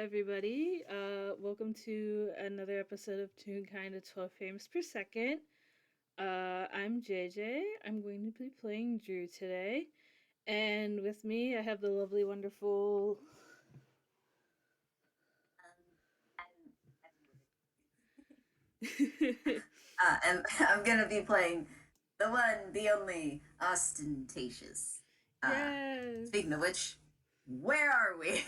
everybody. Welcome to another episode of Toonkind at 12 frames per second. I'm JayJay. I'm going to be playing Drew today. And with me, I have the lovely, wonderful. And I'm gonna be playing the one, the only Austin Teishus. Yes! Speaking of which, where are we?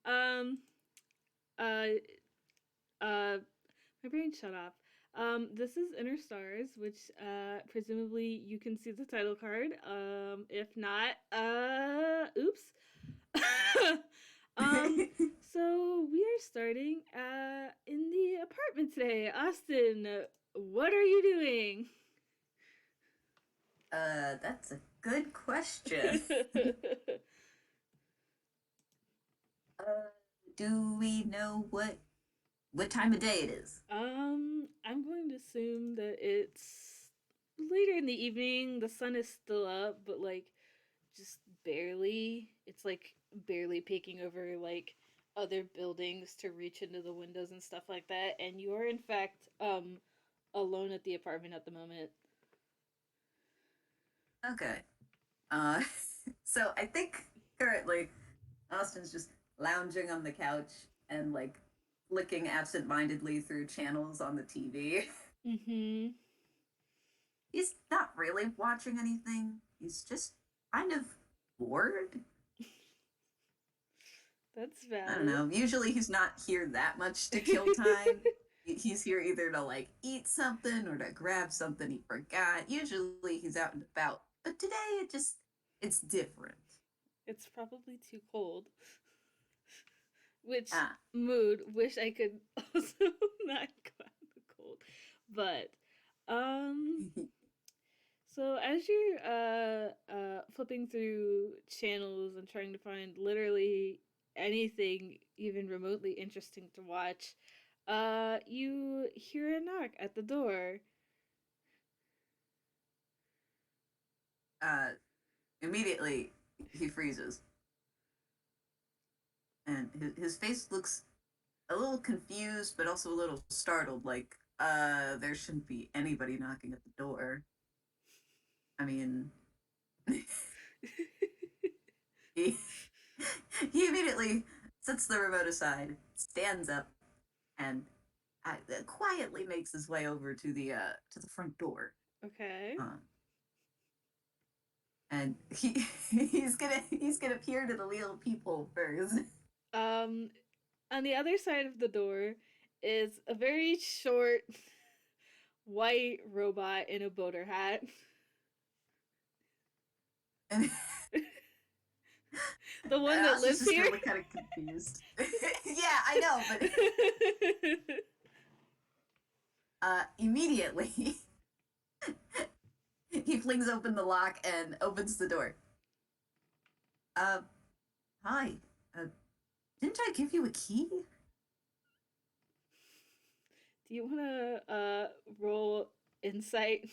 um, uh, my brain shut off. This is Inner Stars, which presumably you can see the title card. If not, oops. um, so we are starting in the apartment today. Austin, what are you doing? That's a good question. uh, do we know what time of day it is? I'm going to assume that it's later in the evening. The sun is still up, but like just barely. It's like barely peeking over like other buildings to reach into the windows and stuff like that. And you are in fact alone at the apartment at the moment. Okay. Uh, so I think currently Austin's just lounging on the couch and like flicking absentmindedly through channels on the TV. Mm-hmm. He's not really watching anything. He's just kind of bored. That's I don't valid. know. Usually he's not here that much to kill time. He's here either to like eat something or to grab something he forgot. Usually he's out and about. But today it's different. It's probably too cold. Which Ah. mood wish I could also not go out in the cold. But um so as you're flipping through channels and trying to find literally anything even remotely interesting to watch, you hear a knock at the door. uh Immediately he freezes. And his face looks a little confused but also a little startled, like, there shouldn't be anybody knocking at the door. I mean, he he immediately sets the remote aside, stands up, and quietly makes his way over to the front door. Okay. Um, and he's gonna peer to the little peephole first. Um on the other side of the door is a very short white robot in a boater hat. And The one that Austin's lives just here. gonna look kind of confused. Yeah, I know, but immediately he flings open the lock and opens the door. Uh, Hi. Uh, didn't I give you a key? Do you want to roll insight?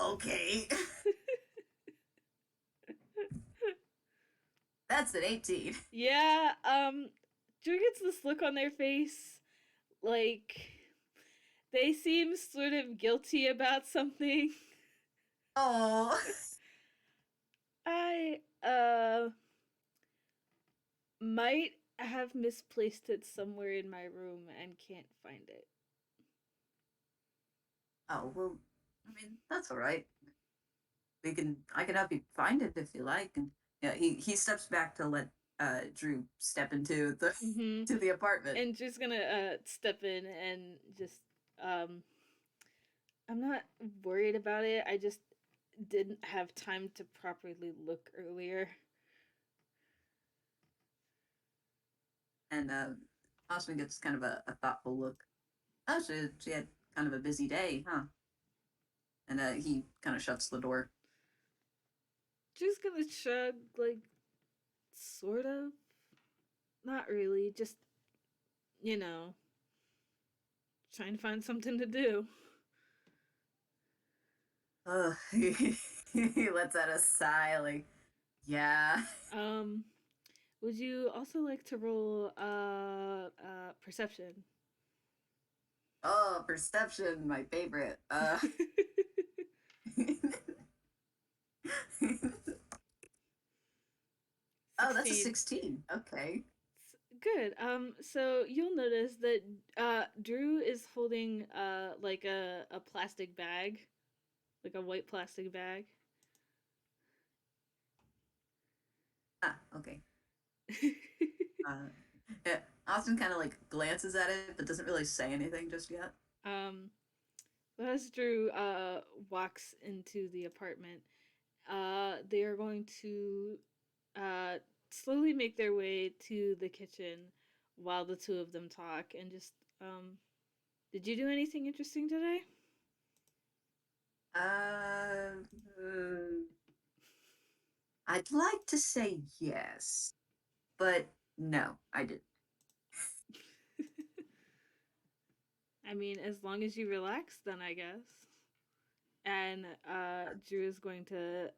Okay. That's an 18. Yeah, Drew gets this look on their face like they seem sort of guilty about something. Oh. I might have misplaced it somewhere in my room and can't find it. Oh, well, I mean, that's all right. I can help you find it if you like. And yeah, he steps back to let Drew step into the Mm-hmm. to the apartment. And Drew's gonna step in and just I'm not worried about it. I just didn't have time to properly look earlier. And Austin gets kind of a thoughtful look. Oh, she had kind of a busy day, huh? And he kind of shuts the door. Just gonna shrug, like, sort of. Not really, just, you know, trying to find something to do. He lets out a sigh, like, yeah. Um, Would you also like to roll perception? Oh, perception, my favorite. 16. Oh, that's a 16. Okay. Good. So you'll notice that Drew is holding like a plastic bag, like a white plastic bag. Ah, okay. Uh, yeah, Austin kind of like glances at it, but doesn't really say anything just yet. um, as Drew walks into the apartment, they are going to uh slowly make their way to the kitchen while the two of them talk and just did you do anything interesting today? Uh, I'd like to say yes, but no, I didn't. I mean, as long as you relax, then I guess. And Drew is going to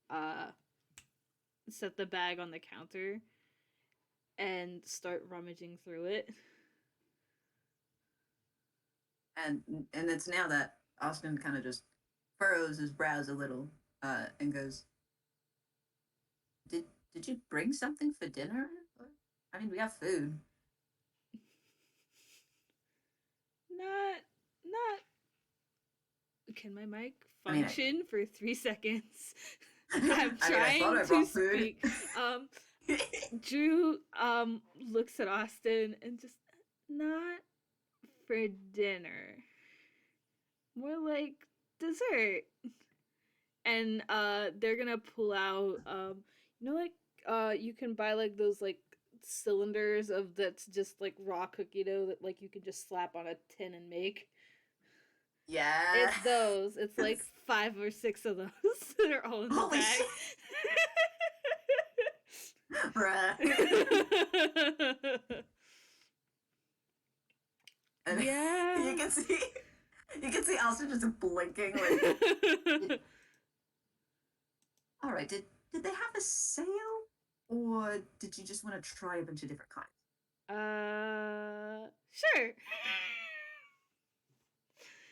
uh, set the bag on the counter and start rummaging through it. And and it's now that Austin kind of just furrows his brows a little, and goes, "Did did you bring something for dinner? I mean, we have food." Not, not. Can my mic I mean, function for 3 seconds? I'm I mean, I thought trying I to brought food. speak. Um, Drew looks at Austin and just not for dinner. More like dessert. And they're gonna pull out like you can buy like those like cylinders of that's just like raw cookie dough that like you can just slap on a tin and make. Yeah. It's those. It's like 5 or 6 of those that are all in the Holy bag. shit, bruh. And Yeah. you can see Austin just blinking like, all right, did they have a sale, or did you just want to try a bunch of different kinds? Sure.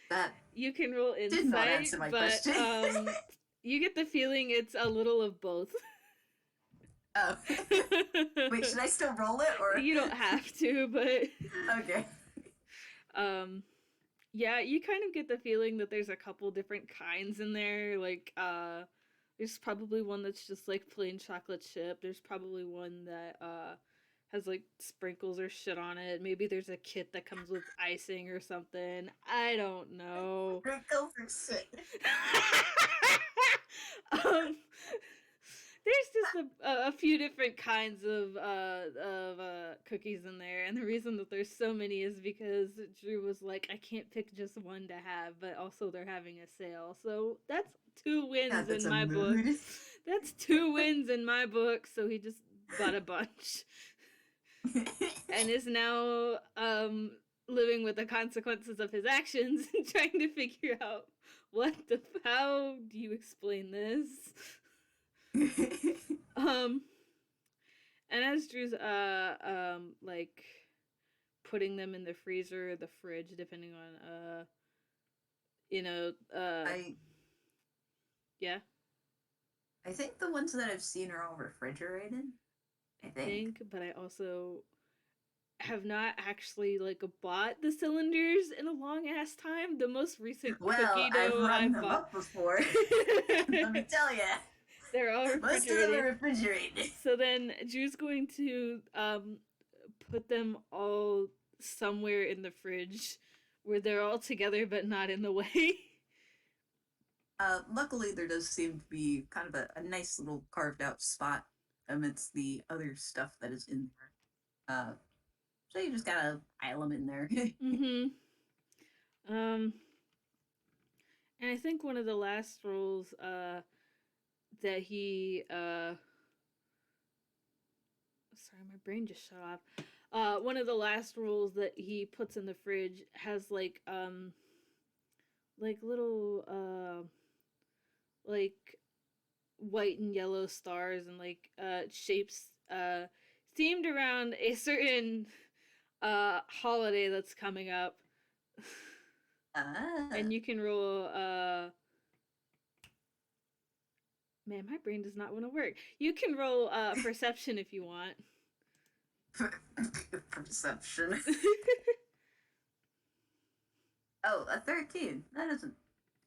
That You can roll did not insight, answer my but question. you get the feeling it's a little of both. Oh, wait, should I still roll it or? You don't have to, but Okay. um yeah, you kind of get the feeling that there's a couple different kinds in there. Like there's probably one that's just like plain chocolate chip. There's probably one that has like sprinkles or shit on it. Maybe there's a kit that comes with icing or something. I don't know. Go for shit. um, there's just a few different kinds of cookies in there, and the reason that there's so many is because Drew was like, I can't pick just one to have, but also they're having a sale, so that's 2 wins God, that's in a my book. mood. That's 2 wins in my book, so he just bought a bunch, and is now living with the consequences of his actions and trying to figure out how do you explain this. Um, and as Drew's like putting them in the freezer or the fridge, depending on you know I yeah. I think the ones that I've seen are all refrigerated. I I think. think, but I also have not actually like bought the cylinders in a long ass time. The most recent Well, cookie I've dough I run them bought. up before. Let me tell you, They're all most of them are refrigerated. refrigerated. So then Drew's going to put them all somewhere in the fridge where they're all together but not in the way. Luckily, there does seem to be kind of a nice little carved out spot amidst the other stuff that is in there. So you just gotta pile them in there. Mm-hmm. Um, and I think one of the last rules that he sorry, my brain just shut off. One of the last rules that he puts in the fridge has like little like white and yellow stars and like shapes uh, themed around a certain holiday that's coming up. Ah. And you can roll man, my brain does not want to work. You can roll perception if you want. Perception. Oh, a 13. That isn't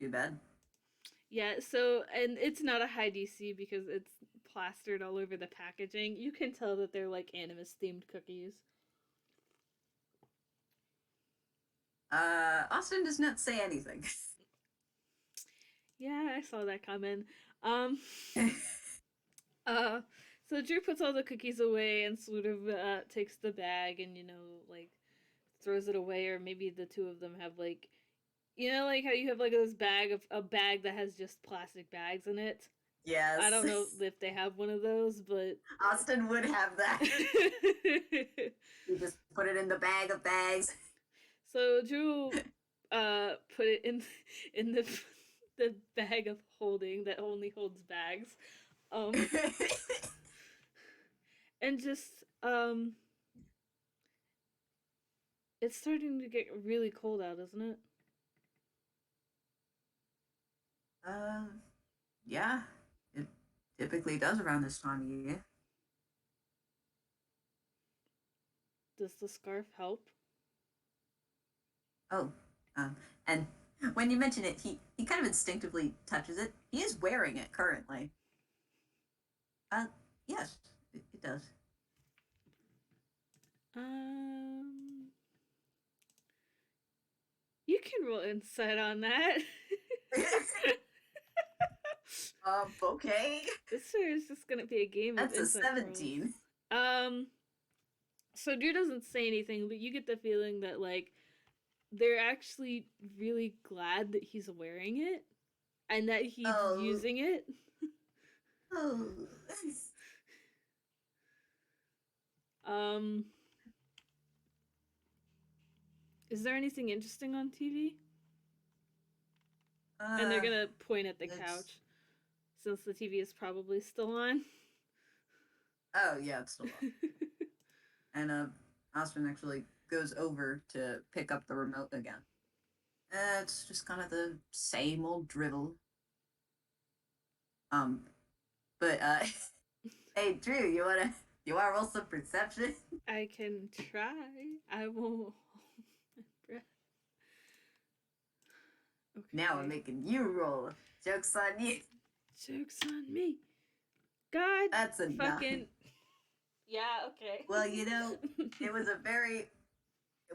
too bad. Yeah, so and it's not a high DC because it's plastered all over the packaging. You can tell that they're like Animus themed cookies. Austin does not say anything. Yeah, I saw that coming. Um uh so Drew puts all the cookies away and sort of takes the bag and like throws it away, or maybe the two of them have like like how you have like this bag of a bag that has just plastic bags in it. I Yes. don't know if they have one of those, but Austin would have that. You just put it in the bag of bags. so Drew put it in the bag of holding that only holds bags. Um and just it's starting to get really cold out, isn't it? uh, yeah, it typically does around this time of year. Does the scarf help? Oh, and when you mention it, he kind of instinctively touches it. He is wearing it currently. Uh, yes, it does. Um you can roll insight on that. Okay. This is just gonna be a game of That's a insight 17. rolls. So Drew doesn't say anything, but you get the feeling that like they're actually really glad that he's wearing it and that he's Oh. using it. Oh. Um, is there anything interesting on TV? And they're Uh, gonna point at the it's. couch since the TV is probably still on. Oh, yeah, it's still up. And, Austin actually goes over to pick up the remote again. It's just kind of the same old drivel. Um, but, hey, Drew, you wanna roll some perception? I can try. I will hold my breath. Now I'm Okay. making you roll. Joke's on you. Joke's on me. God That's a 9. fucking. Yeah, okay. Well, it was a very.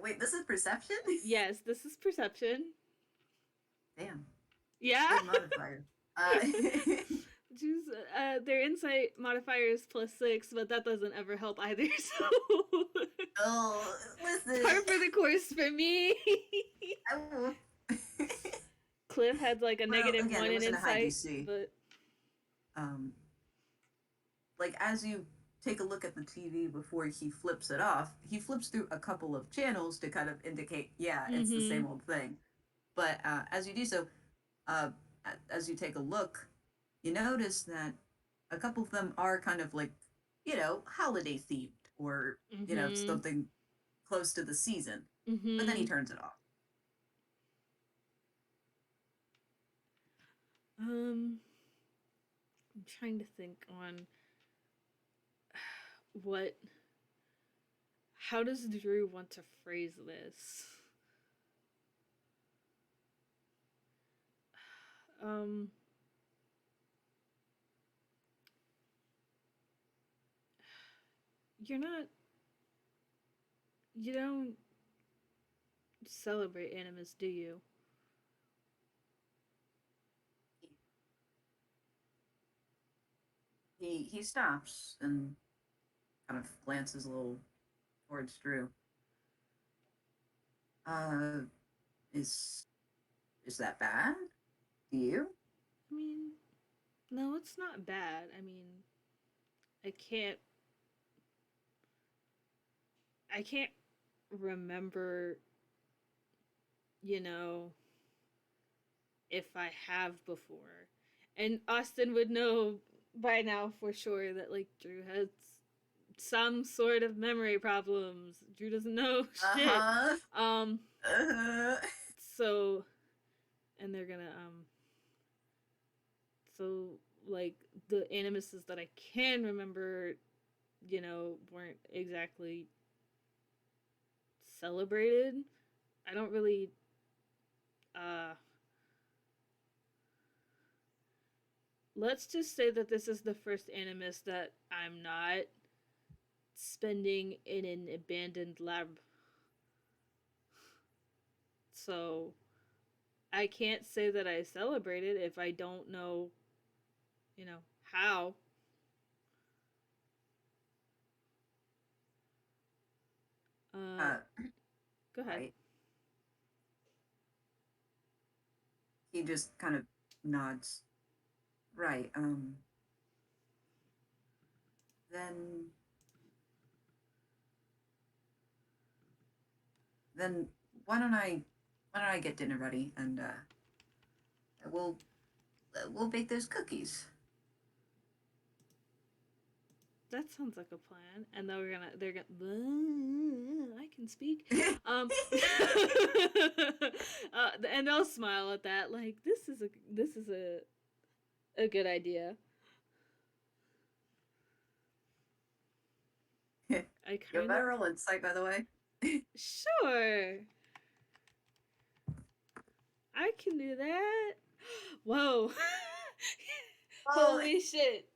Wait, this is perception? Yes, this is perception. Damn. Yeah. Good modifier. Uh, Choose their insight modifier is +6, but that doesn't ever help either. So oh, listen. par for the course for me. I will. Cliff had like a Well, negative again, 1 it in wasn't a high insight, DC. but Um, like as you take a look at the TV before he flips it off, he flips through a couple of channels to kind of indicate, yeah, it's the same old thing. But as you do so, uh, as you take a look, you notice that a couple of them are kind of like, holiday themed or, something close to the season. But then he turns it off. I'm trying to think on what how does Drew want to phrase this? Um you're not you don't celebrate Animus, do you? He stops and kind of glances a little towards Drew. Uh, is is that bad? Do you? I mean, no, it's not bad. I mean, I can't I can't remember, you know, if I have before. And Austin would know by now for sure that like Drew has some sort of memory problems. Drew doesn't know shit. Uh-huh. Um, Uh-huh. so, and they're gonna, so, like, the animuses that I can remember, you know, weren't exactly celebrated. I don't really, uh, let's just say that this is the first animus that I'm not spending in an abandoned lab. So I can't say that I celebrate it if I don't know, you know, how. Uh, Uh, Go ahead. right. He just kind of nods. Right. Then then why don't I get dinner ready and we'll we'll bake those cookies. That sounds like a plan. And they're gonna I can speak. And they'll smile at that, like this is a good idea. I You kind of better roll insight, by the way. sure I can do that. Whoa. Holy shit.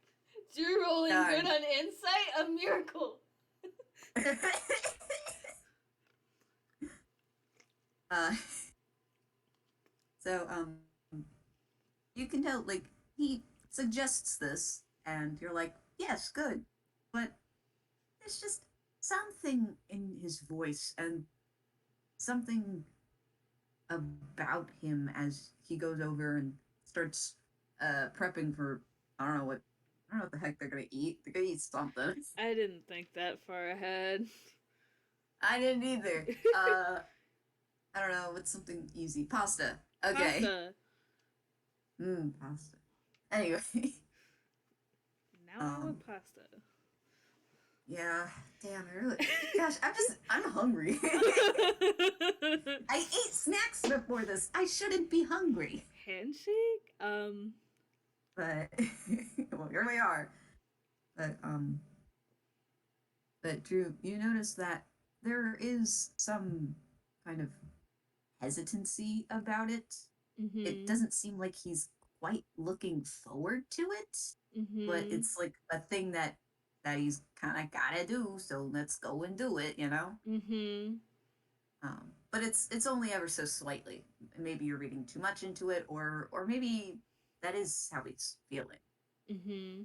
Drew rolling good on insight? A miracle. uh, so you can tell like he suggests this, and you're like, yes, good, but there's just something in his voice and something about him as he goes over and starts prepping for I don't know what the heck they're gonna eat. They're gonna eat something. I didn't think that far ahead. I didn't either. I don't know. What's something easy? Pasta. Okay. Pasta. Pasta. Anyway. Now I want pasta. Yeah. Damn. I really. Gosh, I'm hungry. I ate snacks before this. I shouldn't be hungry. Handshake. But well, here we are. But Drew, you notice that there is some kind of hesitancy about it. Mm-hmm. It doesn't seem like he's quite looking forward to it, but it's like a thing that he's kind of gotta do. So let's go and do it, you know. Mm-hmm. But it's only ever so slightly. Maybe you're reading too much into it, or maybe that is how he's feeling. Mm-hmm.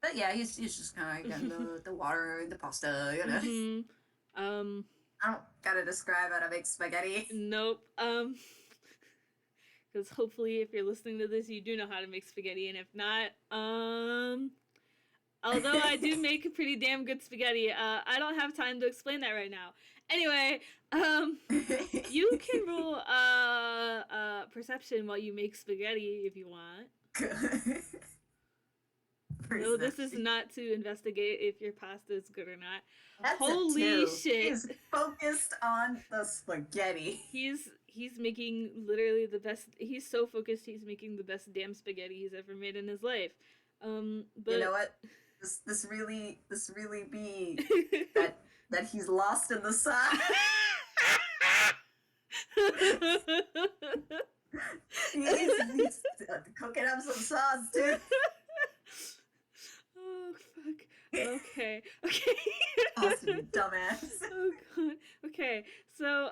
But yeah, he's just kind of getting the water and the pasta, you know. Mm-hmm. I don't gotta describe how to make spaghetti. Nope. Because hopefully, if you're listening to this, you do know how to make spaghetti, and if not, although I do make a pretty damn good spaghetti, I don't have time to explain that right now. Anyway, you can roll perception while you make spaghetti if you want. No, this is not to investigate if your pasta is good or not. That's Holy shit! He's focused on the spaghetti. He's making literally the best. He's so focused. He's making the best damn spaghetti he's ever made in his life. But you know what? This really be that he's lost in the sauce. he's cooking up some sauce too. Oh fuck. Okay. Awesome, dumbass. Oh god. Okay. So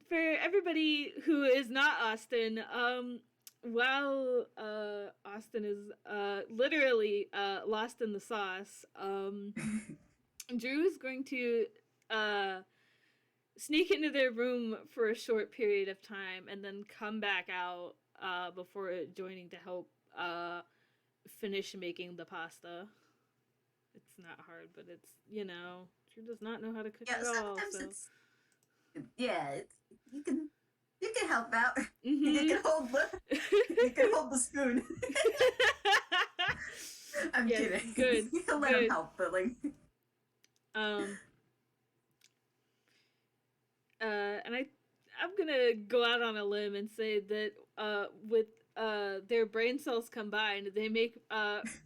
for everybody who is not Austin, while Austin is literally lost in the sauce, Drew is going to sneak into their room for a short period of time and then come back out before joining to help finish making the pasta. It's not hard, but it's, you know, Drew does not know how to cook at all. So. You can help out. Mm-hmm. You can hold the spoon. I'm Yes, kidding. good, He'll let him good. help, but like, Um, and I'm gonna go out on a limb and say that with their brain cells combined, they make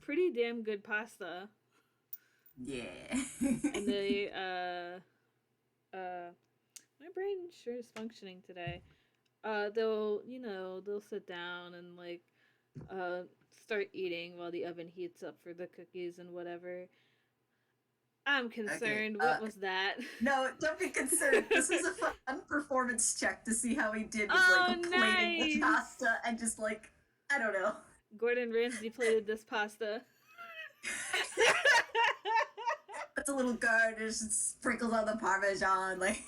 pretty damn good pasta. yeah. And they my brain sure is functioning today. They'll sit down and like uh start eating while the oven heats up for the cookies and whatever. I'm Okay. concerned. What was that? No, don't be concerned. This was a fun performance check to see how he did with like Oh, plating the nice! pasta and just like I don't know. Gordon Ramsay plated this pasta. Puts a little garnish and sprinkles on the parmesan, like.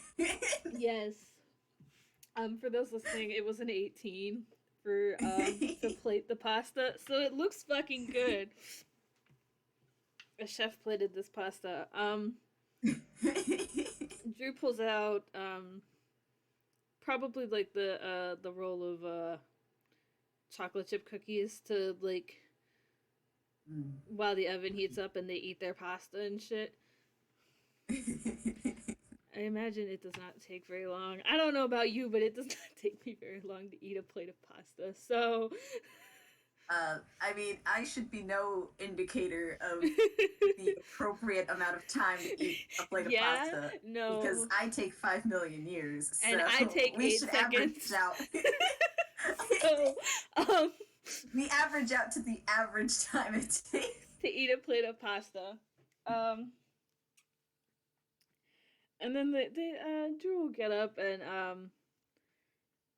Yes. For those listening, it was an 18 for to plate the pasta, so it looks fucking good. A chef plated this pasta. Drew pulls out probably like the roll of chocolate chip cookies to like while the oven heats up and they eat their pasta and shit. I imagine it does not take very long. I don't know about you, but it does not take me very long to eat a plate of pasta. So, I mean, I should be no indicator of the appropriate amount of time to eat a plate of yeah, pasta because no, I take 5 million years, and so I take we 8 should seconds. average out. So, we average out to the average time it takes to eat a plate of pasta. Um, and then Drew will get up and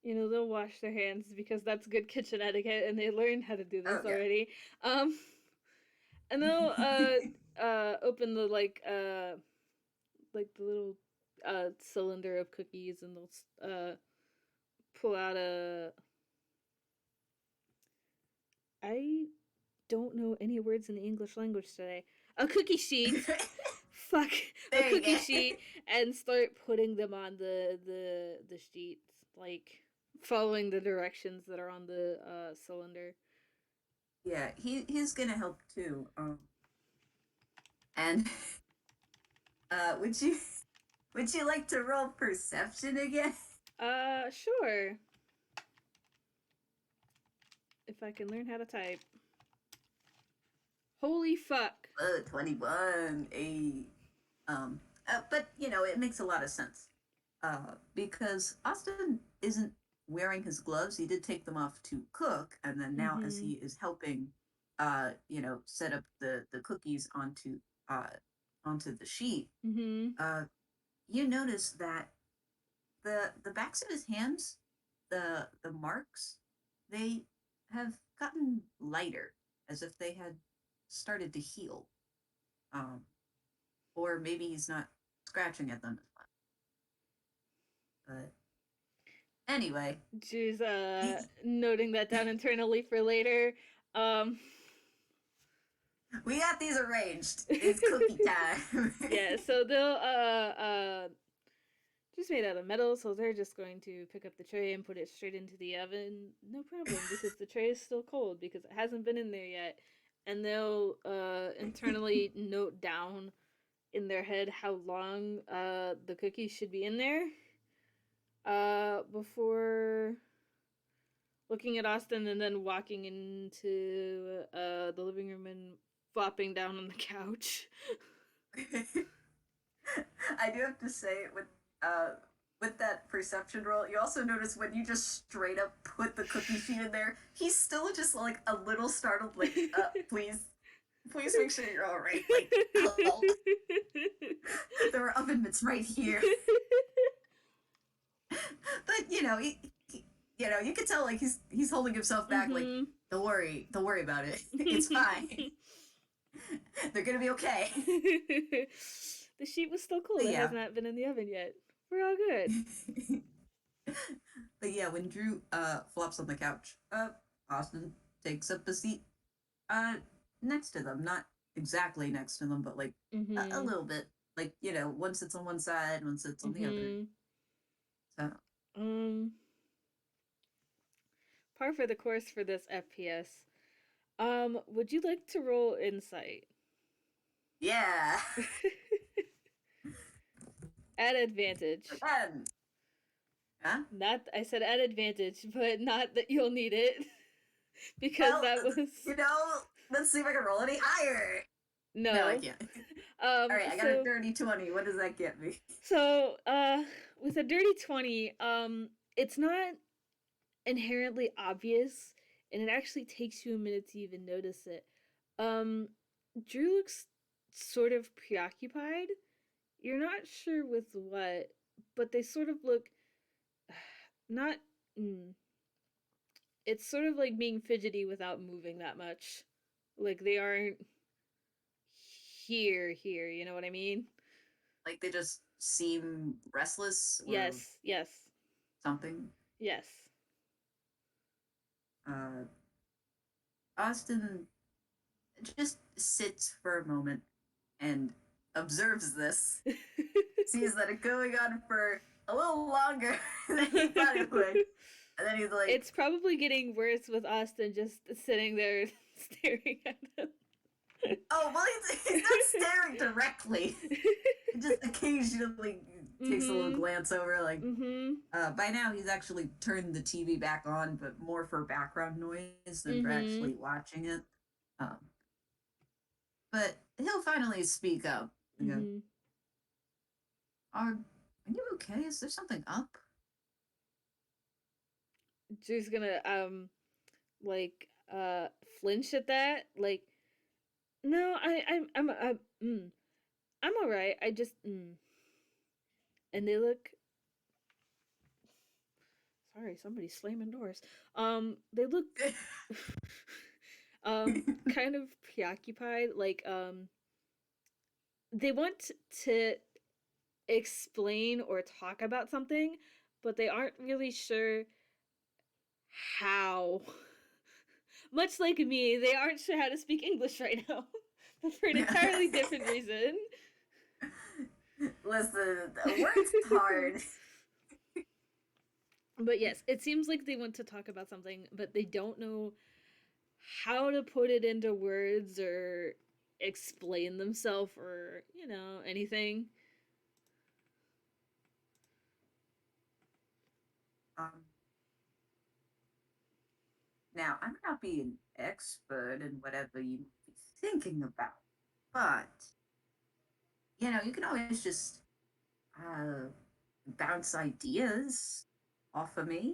they'll wash their hands because that's good kitchen etiquette, and they learned how to do this Oh already. And they'll open the like the little cylinder of cookies, and they'll pull out a. I don't know any words in the English language today. A cookie sheet. Fuck, a there you cookie go. sheet, and start putting them on the sheets, like following the directions that are on the cylinder. Yeah, he's gonna help too. And would you like to roll perception again? Sure. If I can learn how to type. Holy fuck. 21. But it makes a lot of sense. Because Austin isn't wearing his gloves. He did take them off to cook, and then now as he is helping, set up the cookies onto the sheet, you notice that the backs of his hands, the marks, they have gotten lighter, as if they had started to heal. Or maybe he's not scratching at them as much. But anyway, She's noting that down internally for later. We got these arranged. It's cookie time. Yeah, so they'll just made out of metal, so they're just going to pick up the tray and put it straight into the oven. No problem, because the tray is still cold because it hasn't been in there yet. And they'll internally note down in their head how long the cookies should be in there before looking at Austin and then walking into the living room and flopping down on the couch. I do have to say with that perception roll, you also notice when you just straight up put the cookie sheet in there, he's still just like a little startled, like, please make sure you're all right. Like, hello. There are oven mitts right here. But you could tell like he's holding himself back. Like, don't worry about it. It's fine. They're gonna be okay. The sheet was still cold. It has not been in the oven yet. We're all good. But yeah, when Drew flops on the couch, Austin takes up a seat next to them. Not exactly next to them, but like a little bit. Like, one sits on one side, one sits on the other. So par for the course for this FPS. Would you like to roll insight? Yeah. At advantage. Again. Huh? Not I said at advantage, but not that you'll need it. Because Well, that was let's see if I can roll any higher. No, I no. can't. All right, I got a So dirty 20. What does that get me? so with a dirty 20, it's not inherently obvious and it actually takes you a minute to even notice it. Um Drew looks sort of preoccupied. You're not sure with what, but they sort of look not it's sort of like being fidgety without moving that much. Like they aren't here, you know what I mean? Like they just seem restless or Yes, yes, something. yes. Uh, Austin just sits for a moment and observes this, sees that it's going on for a little longer than he thought it would. And then he's like, It's probably getting worse with Austin just sitting there staring at him. oh, well, he's not staring directly. He just occasionally takes a little glance over. Like, by now, he's actually turned the TV back on, but more for background noise than for actually watching it. But he'll finally speak up and go, are you okay? Is there something up? Drew's gonna like flinch at that. Like, no, I'm all right. I just and they look. Sorry, somebody's slamming doors. They look kind of preoccupied. Like they want to explain or talk about something, but they aren't really sure how. Much like me, they aren't sure how to speak English right now, but for an entirely different reason. Listen, work's hard. But yes, it seems like they want to talk about something, but they don't know how to put it into words or explain themselves or, anything. Um, Now, I might not be an expert in whatever you might be thinking about, but you can always just uh, bounce ideas off of me.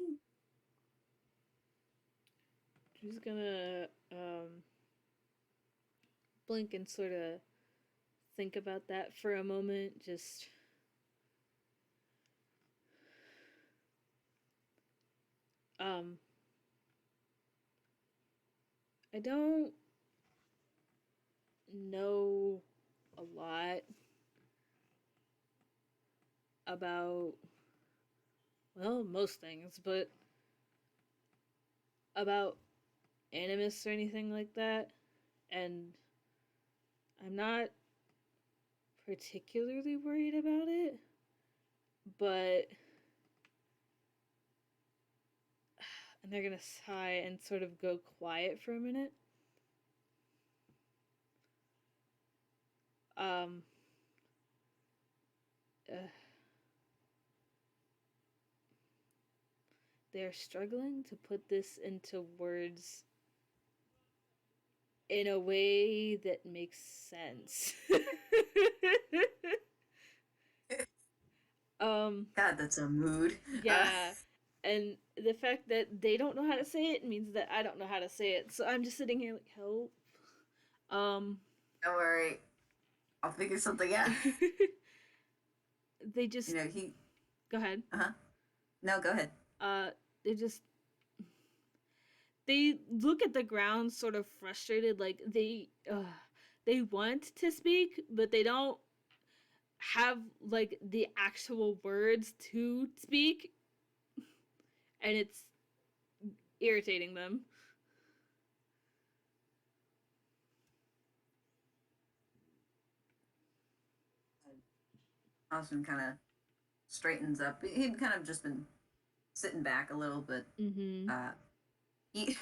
Just gonna blink and sort of think about that for a moment. Just um I don't know a lot about, well, most things, but about Animus or anything like that. And I'm not particularly worried about it, but and they're gonna sigh and sort of go quiet for a minute. Um, uh, they're struggling to put this into words in a way that makes sense. um, God, that's a mood. yeah, and the fact that they don't know how to say it means that I don't know how to say it. So I'm just sitting here like, help. Um, Don't worry, I'll figure something out. they just He. go ahead. No, go ahead. Uh, they just they look at the ground sort of frustrated, like they want to speak, but they don't have like the actual words to speak, and it's irritating them. Austin kind of straightens up. He'd kind of just been sitting back a little bit. Mm-hmm. He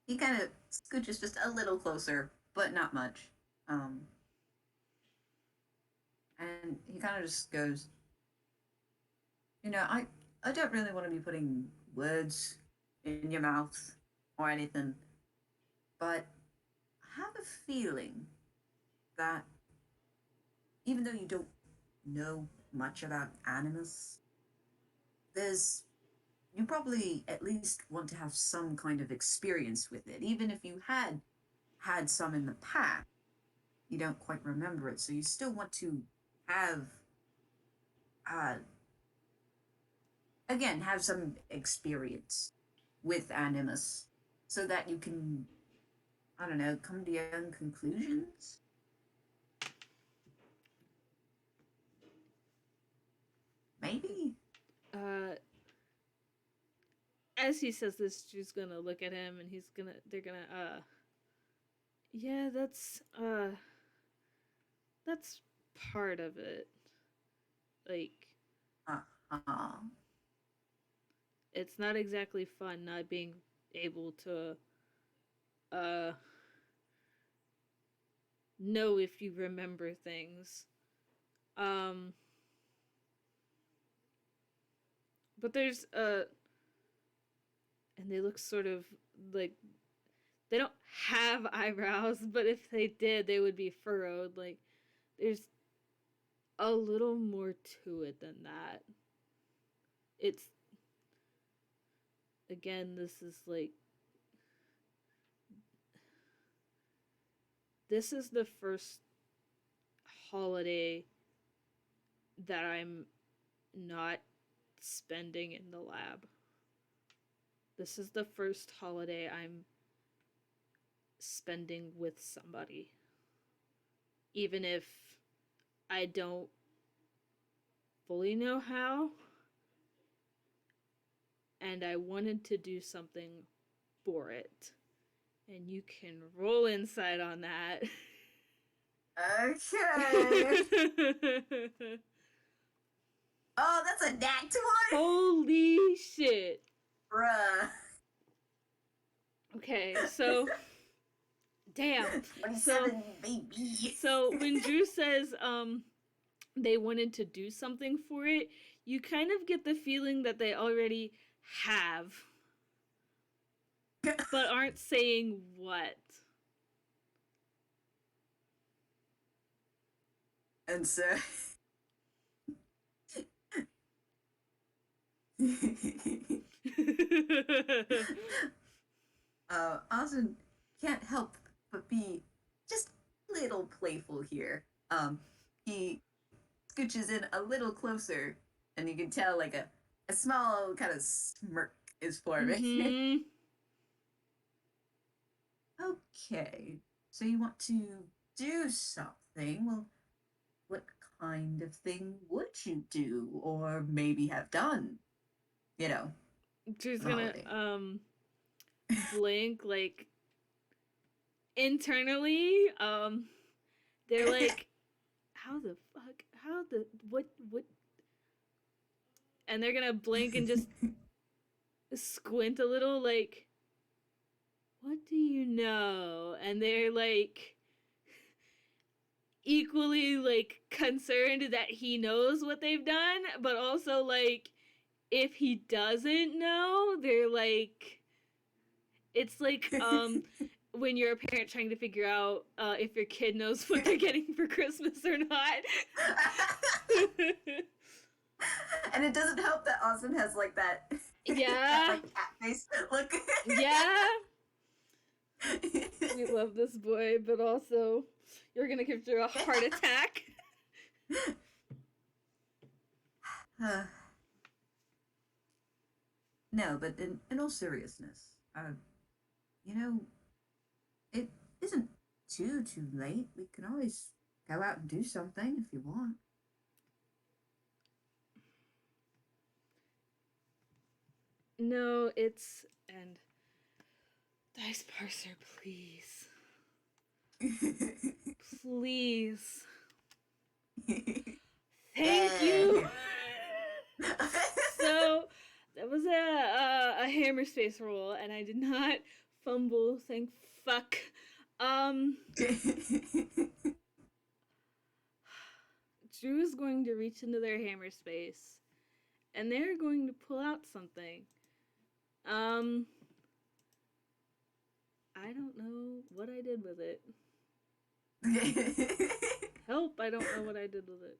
he kind of scooches just a little closer, but not much. And he kind of just goes, I don't really want to be putting words in your mouth or anything, but I have a feeling that even though you don't know much about Animus, there's you probably at least want to have some kind of experience with it, even if you had some in the past. You don't quite remember it, so you still want to have, uh, again, have some experience with Animus, so that you can, I don't know, come to your own conclusions. Maybe. Uh, as he says this, she's gonna look at him, and they're gonna, yeah, that's part of it. Like, Uh-huh. it's not exactly fun not being able to, uh, know if you remember things. Um, but there's, and they look sort of like they don't have eyebrows, but if they did, they would be furrowed. Like, there's a little more to it than that. It's, again, this is the first holiday that I'm not spending in the lab. This is the first holiday I'm spending with somebody. Even if I don't fully know how, and I wanted to do something for it. And you can roll inside on that. Okay. Oh, that's a nat 20? Holy shit. Bruh. Okay, so damn. 27, baby. So when Drew says they wanted to do something for it, you kind of get the feeling that they already have, but aren't saying what. And so Austin can't help but be just a little playful here. He scooches in a little closer, and you can tell like a small kind of smirk is forming. Mm-hmm. Okay, so you want to do something? Well, what kind of thing would you do, or maybe have done? You know, Drew's on gonna holiday. blink like internally. They're like, how the fuck? How the what? And they're gonna blink and just squint a little, like, what do you know? And they're like equally like concerned that he knows what they've done, but also like if he doesn't know, they're like, it's like when you're a parent trying to figure out if your kid knows what they're getting for Christmas or not. And it doesn't help that Austin has like that, Yeah. that like cat face look. Yeah. We love this boy, but also you're gonna give Drew a heart attack. No, but in all seriousness, you know, it isn't too late. We can always go out and do something if you want. No, it's and dice parser, please. Please. Thank you. So That was a hammer space roll, and I did not fumble. Thank fuck. Drew is going to reach into their hammer space, and they're going to pull out something. I don't know what I did with it. Help! I don't know what I did with it.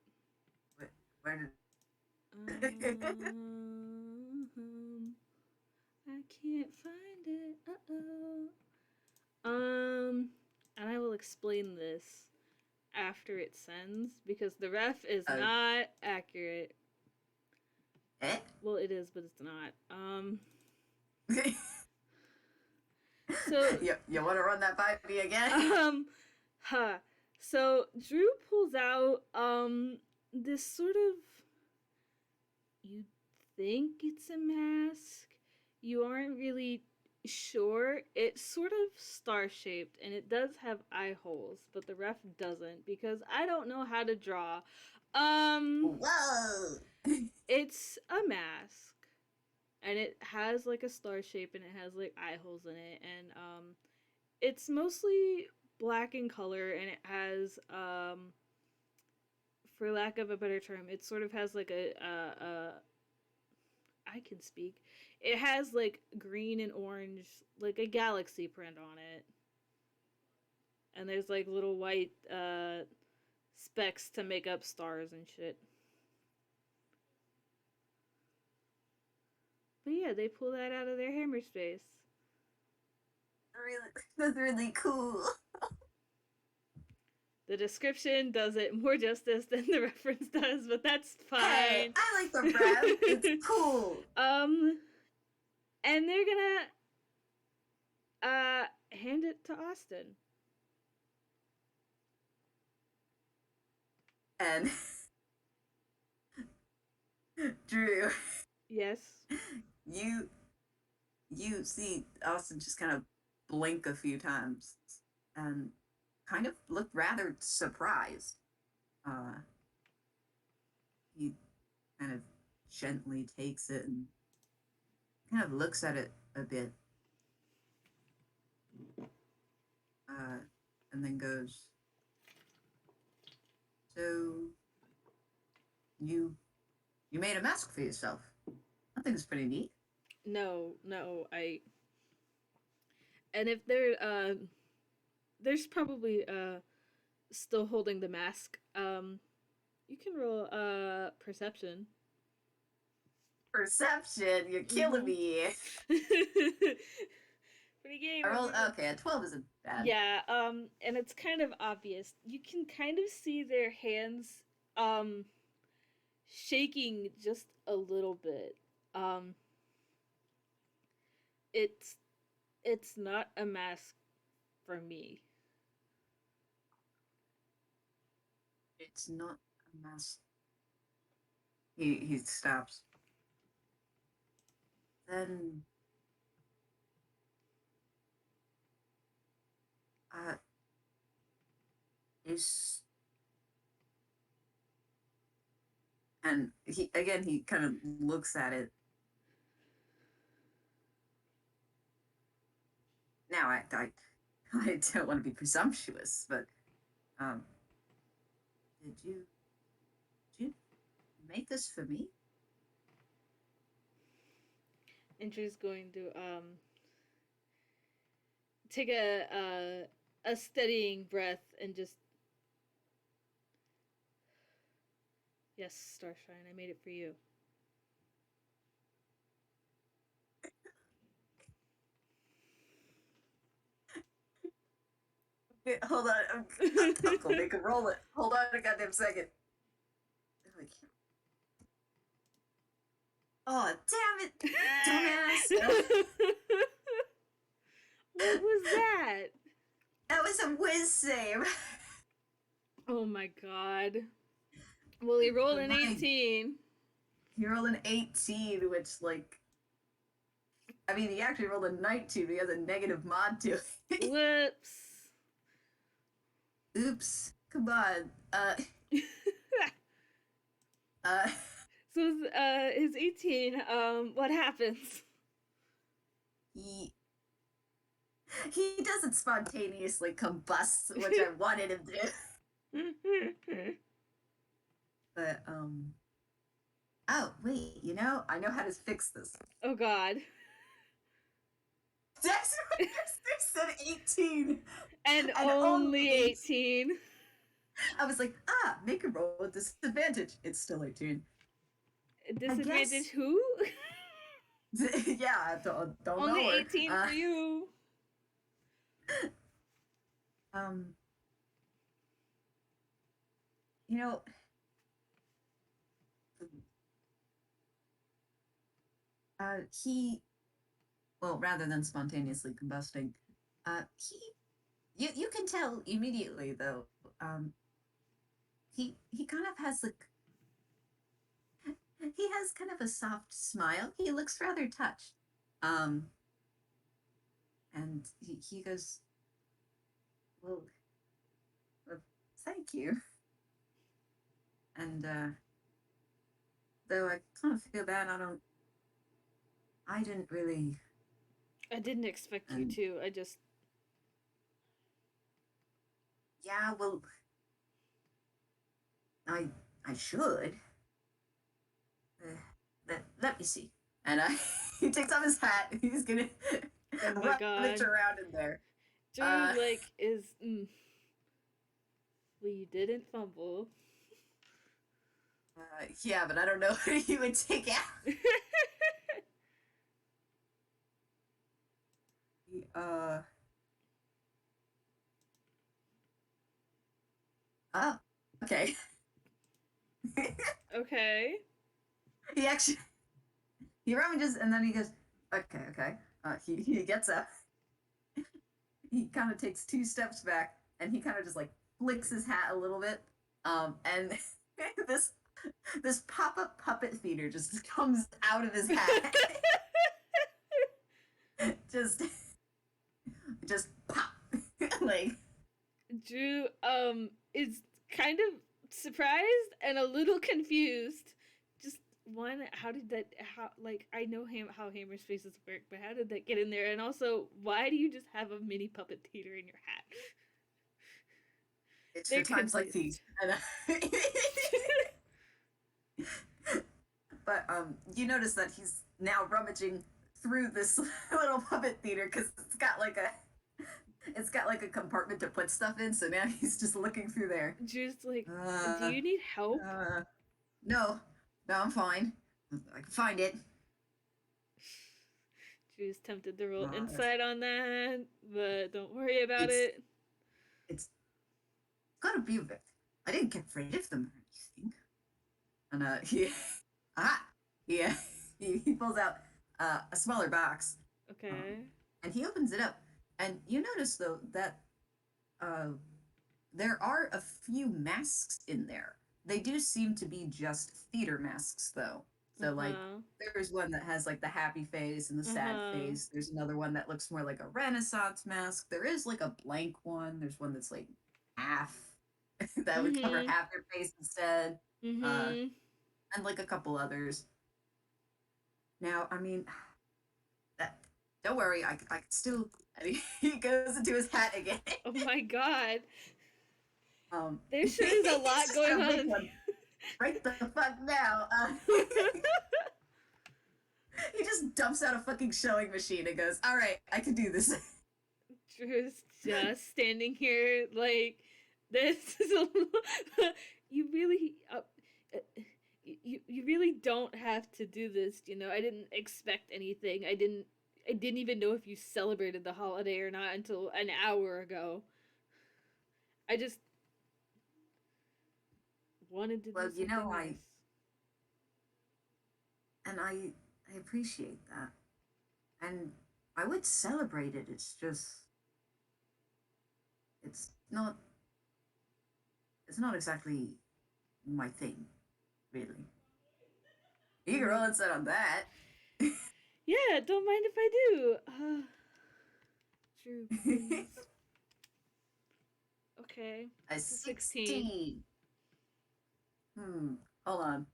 Where did? I can't find it. And I will explain this after it sends because the ref is not accurate. Well, it is, but it's not. So you want to run that by me again? So Drew pulls out this sort of, you think it's a mask. You aren't really sure. It's sort of star-shaped and it does have eye holes, but the ref doesn't because I don't know how to draw. Whoa! It's a mask and it has like a star shape and it has like eye holes in it, and it's mostly black in color, and it has for lack of a better term, it sort of has like a I can speak. It has like green and orange, like a galaxy print on it. And there's like little white specks to make up stars and shit. But yeah, they pull that out of their hammer space. That's really cool. The description does it more justice than the reference does, but that's fine. Hey, I like the ref. It's cool. And they're gonna hand it to Austin. And Drew. Yes. You see Austin just kind of blink a few times and kind of look rather surprised. He kind of gently takes it and kind of looks at it a bit. And then goes, so you made a mask for yourself. I think it's pretty neat. No, and if they're there's probably still holding the mask. You can roll perception. Perception? You're killing me. Pretty game. I rolled, okay, a 12 isn't bad. Yeah, and it's kind of obvious. You can kind of see their hands shaking just a little bit. It's not a mask for me. It's not a mask. He stops. Then is, and he kind of looks at it. Now I don't want to be presumptuous, but did you make this for me? And she's going to take a steadying breath and just, yes, Starshine, I made it for you. Hold on, I'm gonna make a roll it. Hold on a goddamn second. Oh, damn it, dumbass! What was that? That was a whiz save. Oh my god. Well, he rolled an 18. He rolled an 18, which, like, I mean, he actually rolled a 19, but he has a negative mod to it. Whoops. Oops. Come on. So his 18. What happens? He he doesn't spontaneously combust, which I wanted him to. But oh wait, I know how to fix this. Oh God. That's what they said 18. And And only only 18. I was like, make a roll with disadvantage. It's still 18. Disadvantage who? Yeah, don't Only know her. 18 for you. Um, you know, he, well, rather than spontaneously combusting, you can tell immediately though. He kind of has like he has kind of a soft smile. He looks rather touched. Um, and he goes, well, thank you. And though I kind of feel bad, I didn't really. I didn't expect you to. I just. Yeah, well, I should. Let me see. And he takes off his hat. He's gonna Oh my rummage God. around in there. Drew, like, is. Well, you didn't fumble. Yeah, but I don't know what he would take out. uh. Oh, okay. Okay. He rummages and then he goes, okay. He gets up. He kind of takes 2 steps back and he kind of just like flicks his hat a little bit. And this this pop-up puppet theater just comes out of his hat. just pop. Like Drew is kind of surprised and a little confused. Just one, I know how hammer spaces work, but how did that get in there? And also, why do you just have a mini puppet theater in your hat? it's for times like these. But you notice that he's now rummaging through this little puppet theater because it's got like a compartment to put stuff in. So now he's just looking through there. Just like, do you need help? No, I'm fine. I can find it. Drew's tempted to roll insight on that, but don't worry about it. It's gotta be Wick. I didn't get rid of them or anything. And he pulls out a smaller box. Okay. And he opens it up, and you notice though that there are a few masks in there. They do seem to be just theater masks though. So like there's one that has like the happy face and the sad face. There's another one that looks more like a Renaissance mask. There is like a blank one. There's one that's like half that would cover half your face instead. And like a couple others. Now, I mean, don't worry, I can still. He goes into his hat again. Oh my God. There sure is a lot going on. Right the fuck now. He just dumps out a fucking showing machine and goes, "All right, I can do this." Drew's just standing here like this is you really you really don't have to do this, I didn't expect anything. I didn't even know if you celebrated the holiday or not until an hour ago. I just wanted to do something nice. I appreciate that. And I would celebrate it. It's just it's not exactly my thing, really. You can roll insight on that. Yeah, don't mind if I do. Drew, please. Okay. A 16. Hold on.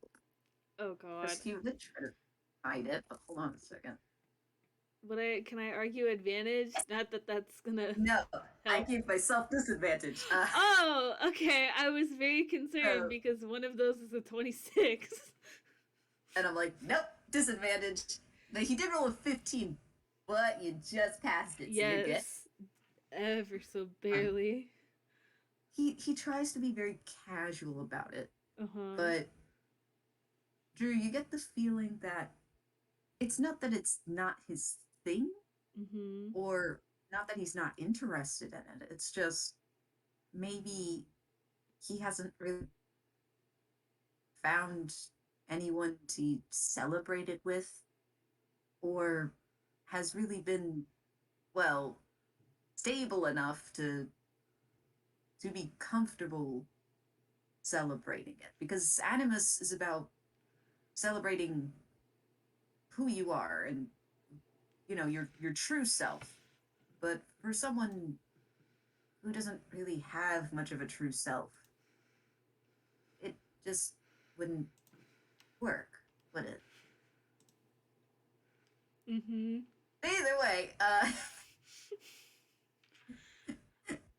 Oh God. Because he would try to hide it, but hold on a second. But can I argue advantage? Not that that's gonna No, I help. gave myself disadvantage. Oh, okay. I was very concerned So, because one of those is a 26. and I'm like, nope, disadvantage. But he did roll a 15, but you just passed it, so you're good. Yes, ever so Um, barely. he tries to be very casual about it, Uh huh. but Drew, you get the feeling that it's not that it's not his thing, Mhm. or not that he's not interested in it. It's just maybe he hasn't really found anyone to celebrate it with, or has really been, well, stable enough to be comfortable celebrating it. Because Animus is about celebrating who you are and your true self. But for someone who doesn't really have much of a true self, it just wouldn't work, would it? Mhm. Either way,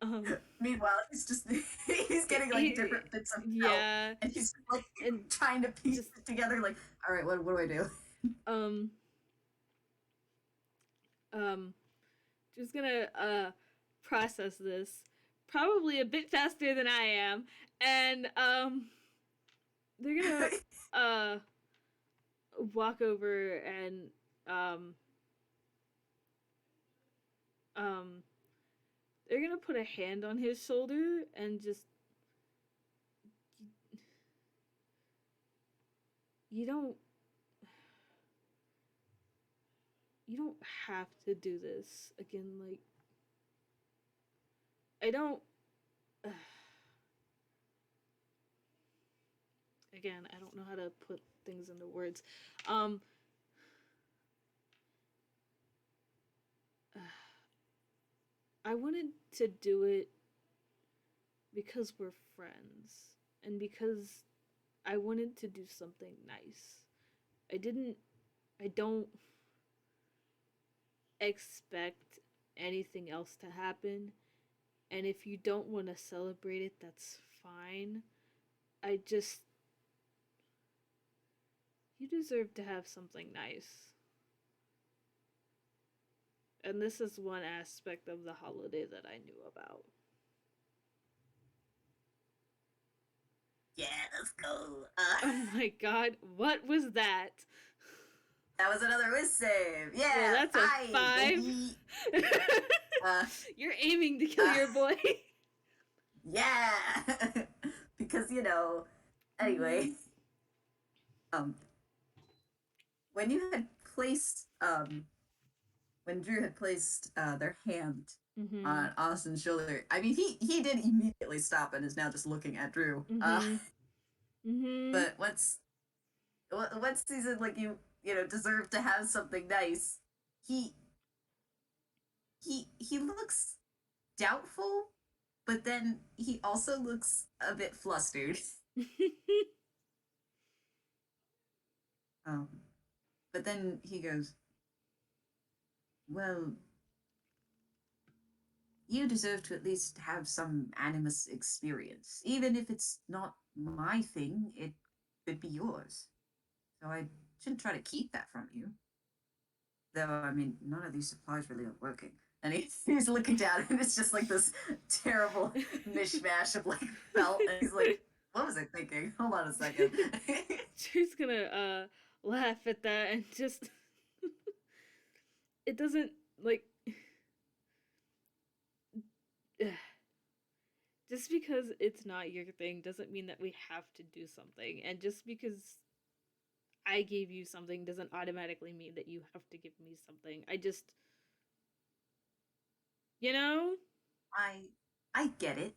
Um. meanwhile, he's just he's getting like different bits of felt, Yeah, and he's like and trying to piece just it together. Like, all right, what do I do? um um just gonna process this probably a bit faster than I am, and they're gonna uh walk over and um um they're gonna put a hand on his shoulder and just you don't you don't have to do this again. Like I don't again, I don't know how to put things into words. um I wanted to do it because we're friends and because I wanted to do something nice. I didn't I don't expect anything else to happen, and if you don't want to celebrate it, that's fine. I just you deserve to have something nice. And this is one aspect of the holiday that I knew about. Yeah, let's go. Oh my god, what was that? That was another whiz save. Well, Yeah, that's a 5, 5. baby. Uh, You're aiming to kill uh, your boy. yeah, because Anyway, Mhm. um, when you had placed when Drew had placed their hand Mhm. on Austin's shoulder, I mean, he did immediately stop and is now just looking at Drew. Mhm. Mhm. But once he said like you deserve to have something nice, he he looks doubtful, but then he also looks a bit flustered. Um, but then he goes, "Well, you deserve to at least have some animus experience, even if it's not my thing. It could be yours. So I shouldn't try to keep that from you. Though I mean, none of these supplies really are working." And he's looking down, and it's just like this terrible mishmash of like felt, and he's like, "What was I thinking? Hold on a second." She's gonna laugh at that and just it doesn't like just because it's not your thing doesn't mean that we have to do something, and just because I gave you something doesn't automatically mean that you have to give me something. I just you know I I get it,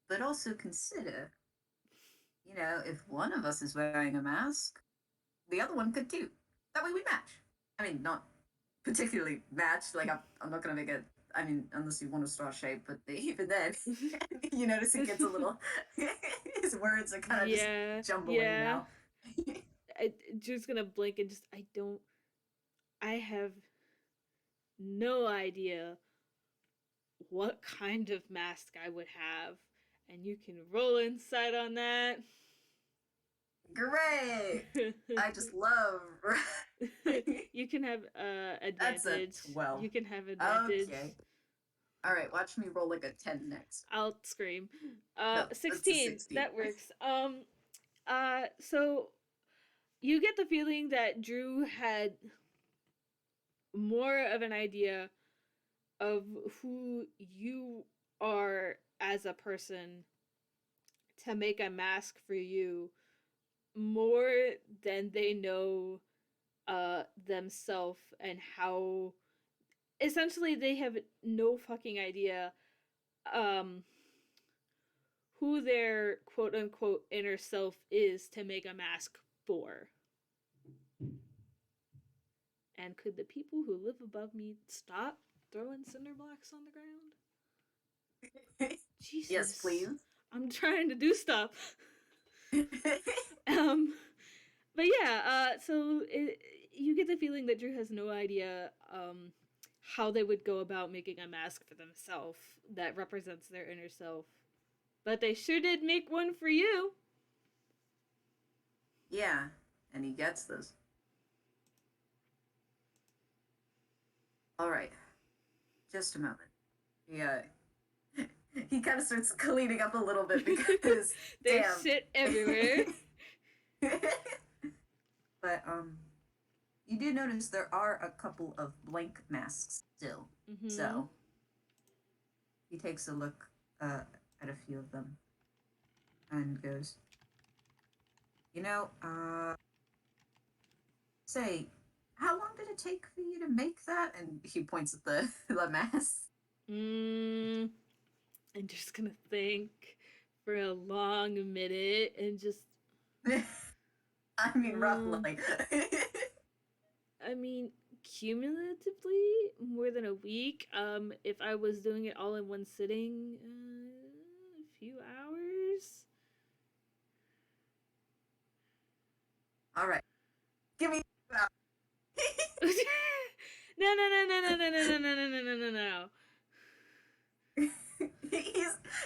but also consider, if one of us is wearing a mask, the other one could too. That way we match. I mean, not particularly match. Like I'm not gonna make it. I mean, unless you want a star shape, but even then, you notice he gets a little. His words are kind of just yeah, jumbling yeah. now. Drew's gonna blink and just, I have no idea what kind of mask I would have. And you can roll insight on that. Great! I just love. You can have That's a advantage. 12. You can have advantage. Okay. All right, watch me roll like a 10 next. I'll scream. No, that's a 16. 16. That works. So you get the feeling that Drew had more of an idea of who you are as a person to make a mask for you more than they know themselves, and how essentially they have no fucking idea um who their quote unquote inner self is to make a mask for. And could the people who live above me stop throwing cinder blocks on the ground? Jesus. Yes, please. I'm trying to do stuff. But yeah, you get the feeling that Drew has no idea how they would go about making a mask for themselves that represents their inner self. But they sure did make one for you. Yeah, and he gets this. All right, just a moment. Yeah, he kind of starts cleaning up a little bit because there's shit everywhere. But you do notice there are a couple of blank masks still. Mm-hmm. So he takes a look at a few of them and goes, say, how long did it take for you to make that? And he points at the mask. I'm just gonna think for a long minute and just. I mean, roughly. I mean, cumulatively, more than a week. If I was doing it all in one sitting, a few hours. All right, give me. No.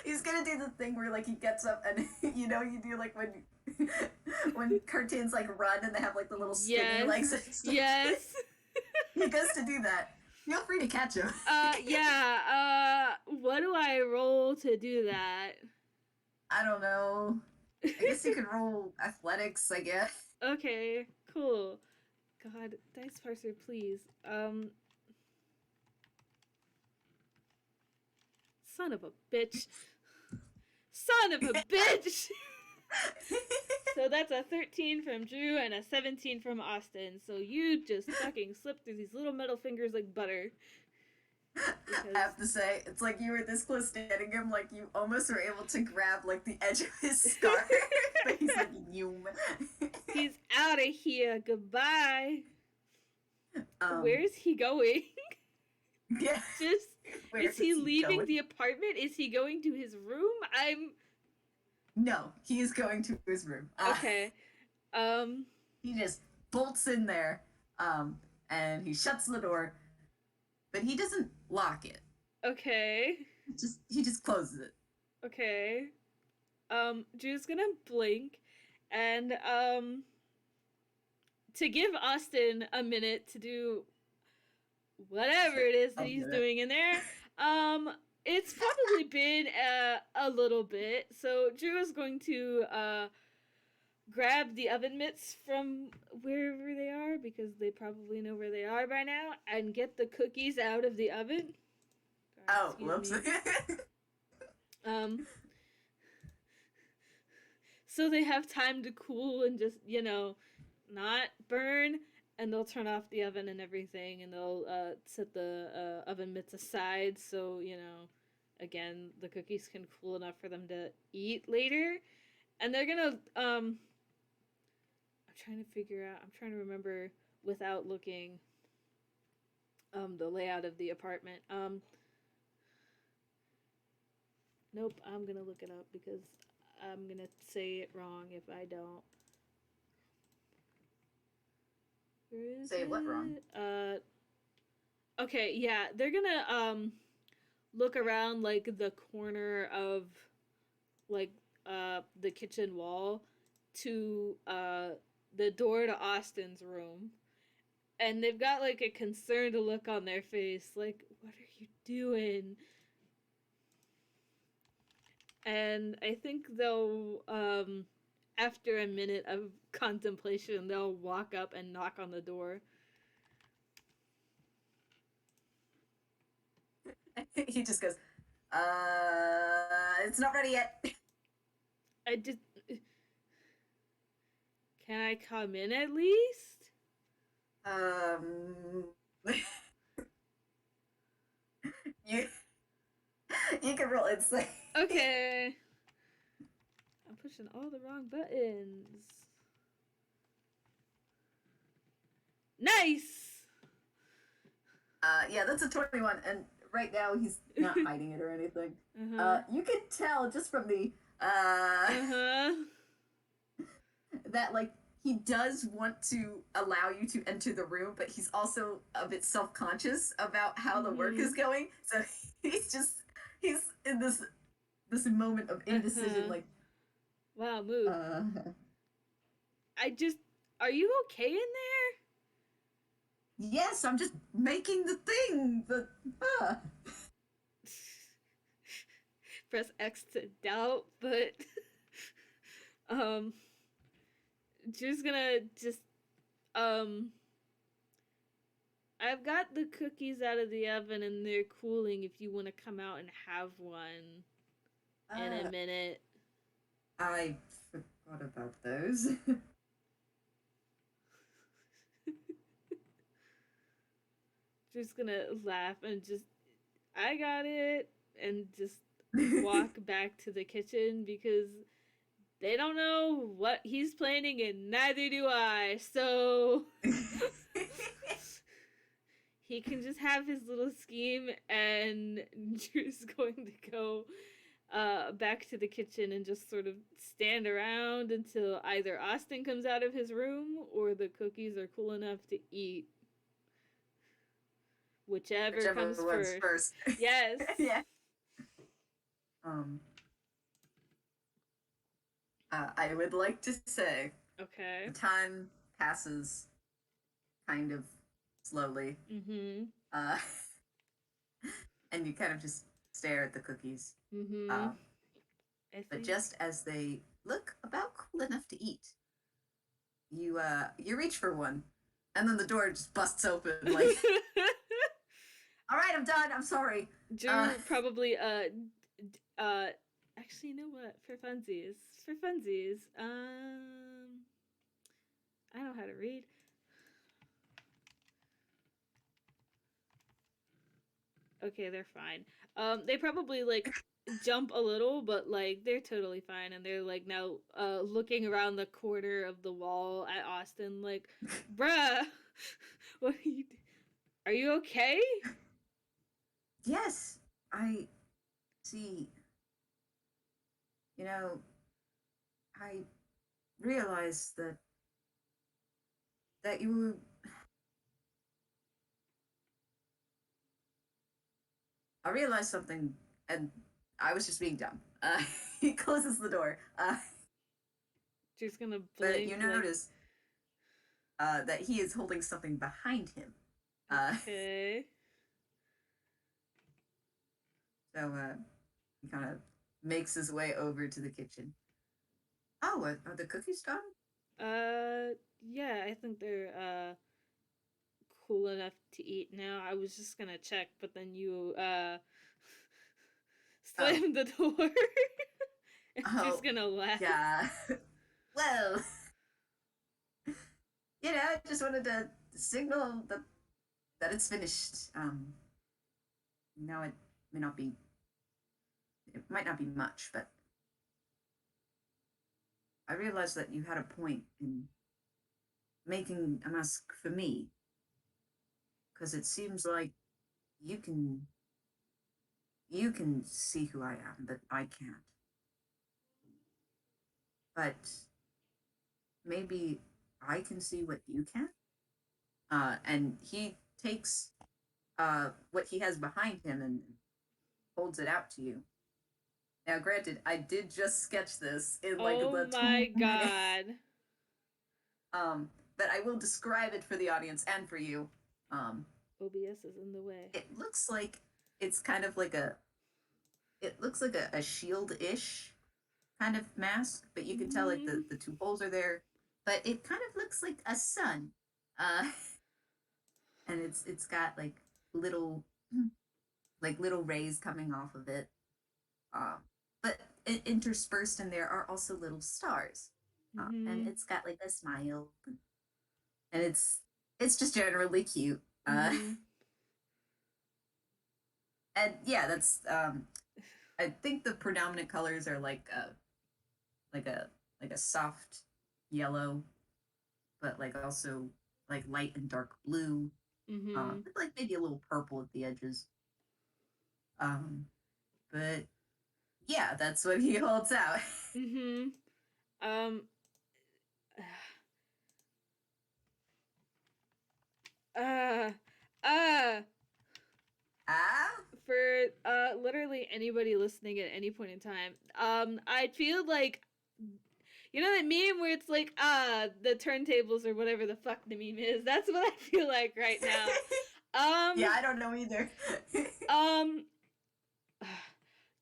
He's gonna do the thing where like he gets up and you do like when cartoons like run and they have like the little skinny legs and stuff. Yes. He goes to do that. Feel free to catch him. Yeah. What do I roll to do that? I don't know. I guess you could roll athletics, I guess. Okay, cool. God, dice parser, please. Son of a bitch. Son of a bitch! So that's a 13 from Drew and a 17 from Austin. So you just fucking slipped through these little metal fingers like butter. I have to say, it's like you were this close to getting him, like you almost were able to grab like the edge of his scarf. But he's like, he's out of here. Goodbye. Where's he going? Yeah. Is he leaving going? The apartment? Is he going to his room? No, he is going to his room. Okay. He just bolts in there, and he shuts the door, but he doesn't lock it. Okay. He just closes it. Okay. Drew's gonna blink, and to give Austin a minute to do whatever it is that he's doing in there, it's probably been a little bit. So Drew is going to grab the oven mitts from wherever they are, because they probably know where they are by now, and get the cookies out of the oven. Whoops. So they have time to cool and just, not burn, and they'll turn off the oven and everything, and they'll set the oven mitts aside so, again, the cookies can cool enough for them to eat later. And they're gonna, I'm trying to remember without looking the layout of the apartment. Nope, I'm gonna look it up because I'm gonna say it wrong if I don't. Where is Say what wrong? it? Okay, yeah, they're gonna look around like the corner of like the kitchen wall to the door to Austin's room. And they've got like a concerned look on their face, like, what are you doing? And I think they'll after a minute of contemplation, they'll walk up and knock on the door. He just goes, it's not ready yet. I just can I come in at least? Um, you you can roll insight. Okay. I'm pushing all the wrong buttons. Nice. Yeah, that's a 21, and right now he's not hiding it or anything. You can tell just from the that like he does want to allow you to enter the room, but he's also a bit self-conscious about how the work is going. So he's in this moment of indecision, like, wow, move. Are you okay in there? Yes, I'm just making the thing. Press X to doubt, but just gonna I've got the cookies out of the oven and they're cooling if you want to come out and have one in a minute. I forgot about those. Just gonna laugh and I got it, and just walk back to the kitchen because they don't know what he's planning and neither do I. So he can just have his little scheme, and Drew's going to go back to the kitchen and just sort of stand around until either Austin comes out of his room or the cookies are cool enough to eat. Whichever comes first. Yes. Yeah. I would like to say, okay, the time passes kind of slowly. And you kind of just stare at the cookies. But just as they look about cool enough to eat, you reach for one, and then the door just busts open. Like, all right, I'm done. I'm sorry. Drew probably actually, you know what? For funsies, I know how to read. Okay, they're fine. They probably like jump a little, but like they're totally fine, and they're like now looking around the corner of the wall at Austin, like, bruh, what are you? Are you okay? Yes, I see. You know, I realized that you were. I realized something, and I was just being dumb. He closes the door. She's gonna But blink. you notice that he is holding something behind him. Okay. So he kind of makes his way over to the kitchen. Oh, are the cookies done? Yeah, I think they're cool enough to eat now. I was just gonna check, but then you slammed the door. She's gonna laugh. Yeah. Well, I just wanted to signal that it's finished. Now it may not be. It might not be much, but I realized that you had a point in making a mask for me, because it seems like you can see who I am, but I can't. But maybe I can see what you can. And he takes what he has behind him and holds it out to you. Now, granted, I did just sketch this in like Oh the my 2 minutes. god. But I will describe it for the audience and for you. Um, OBS is in the way. it looks like it's kind of like a it looks like a shield-ish kind of mask, but you can tell like Mm-hmm. the two holes are there. But it kind of looks like a sun, uh, and it's got little little rays coming off of it. Um, but interspersed in there are also little stars, and Mm-hmm. it's got like a smile, and it's just generally cute. Mm-hmm. And yeah, that's I think the predominant colors are like a like a soft yellow, but like also like light and dark blue, Mm-hmm. with like maybe a little purple at the edges. Um, but yeah, that's what he holds out. Mm-hmm. Um uh uh Ah, for literally anybody listening at any point in time, I feel like, you know that meme where it's like, the turntables or whatever the fuck the meme is? That's what I feel like right now. yeah, Um, I don't know either. um,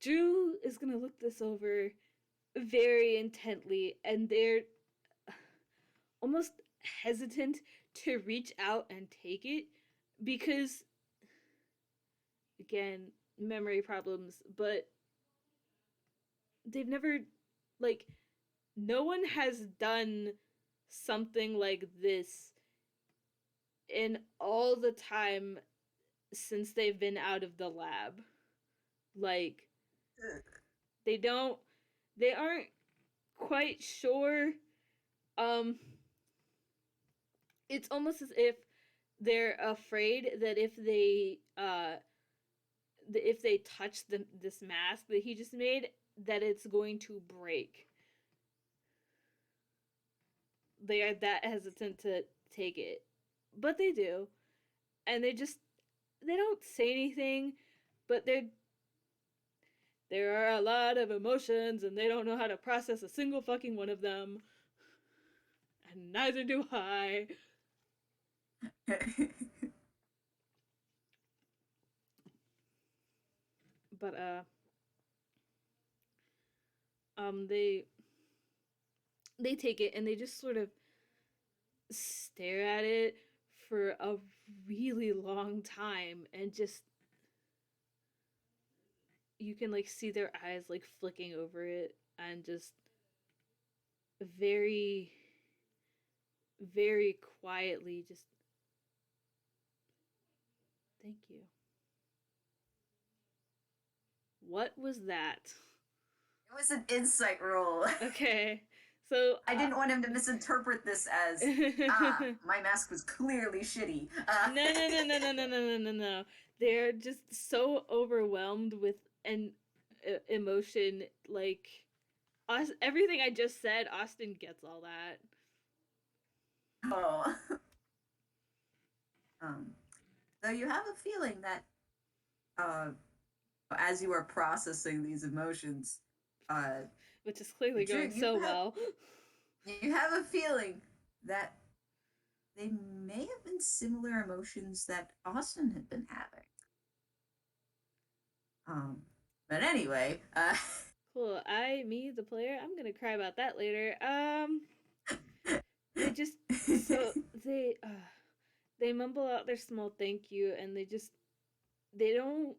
Drew is gonna look this over very intently, and they're almost hesitant to reach out and take it because, again, memory problems, but they've never, like, no one has done something like this in all the time since they've been out of the lab. Like, they don't, they aren't quite sure. Um, it's almost as if they're afraid that if they touch this mask that he just made, that it's going to break. They are that hesitant to take it, but they do, and they don't say anything, but there are a lot of emotions, and they don't know how to process a single fucking one of them, and neither do I. But they take it and they just sort of stare at it for a really long time, and just, you can like see their eyes like flicking over it, and just very, very quietly just, thank you. What was that? It was an insight roll. Okay, so I didn't want him to misinterpret this as my mask was clearly shitty. no, no, no, no, no, no, no, no, no, no. They're just so overwhelmed with an emotion. Like, everything I just said, Austin gets all that. Oh. Um, so you have a feeling that uh, as you are processing these emotions, uh, Which is clearly Drew, going so well. you have a feeling that they may have been similar emotions that Austin had been having. Um, but anyway, Cool. Me, the player, I'm gonna cry about that later. They just, so they mumble out their small thank you, and they don't.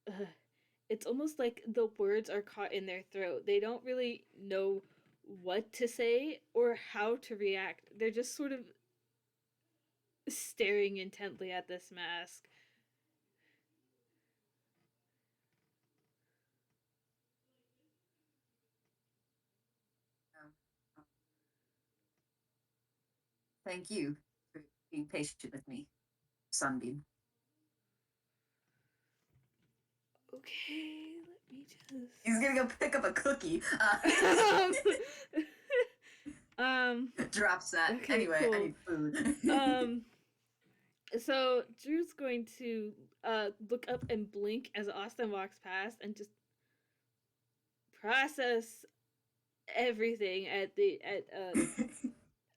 Uh, it's almost like the words are caught in their throat. They don't really know what to say or how to react. They're just sort of staring intently at this mask. thank you for being patient with me, Sunbeam. Okay, let me just. He's gonna go pick up a cookie. um, Drops that. Okay, Anyway, I cool. need food. Um, so Drew's going to look up and blink as Austin walks past and just process everything at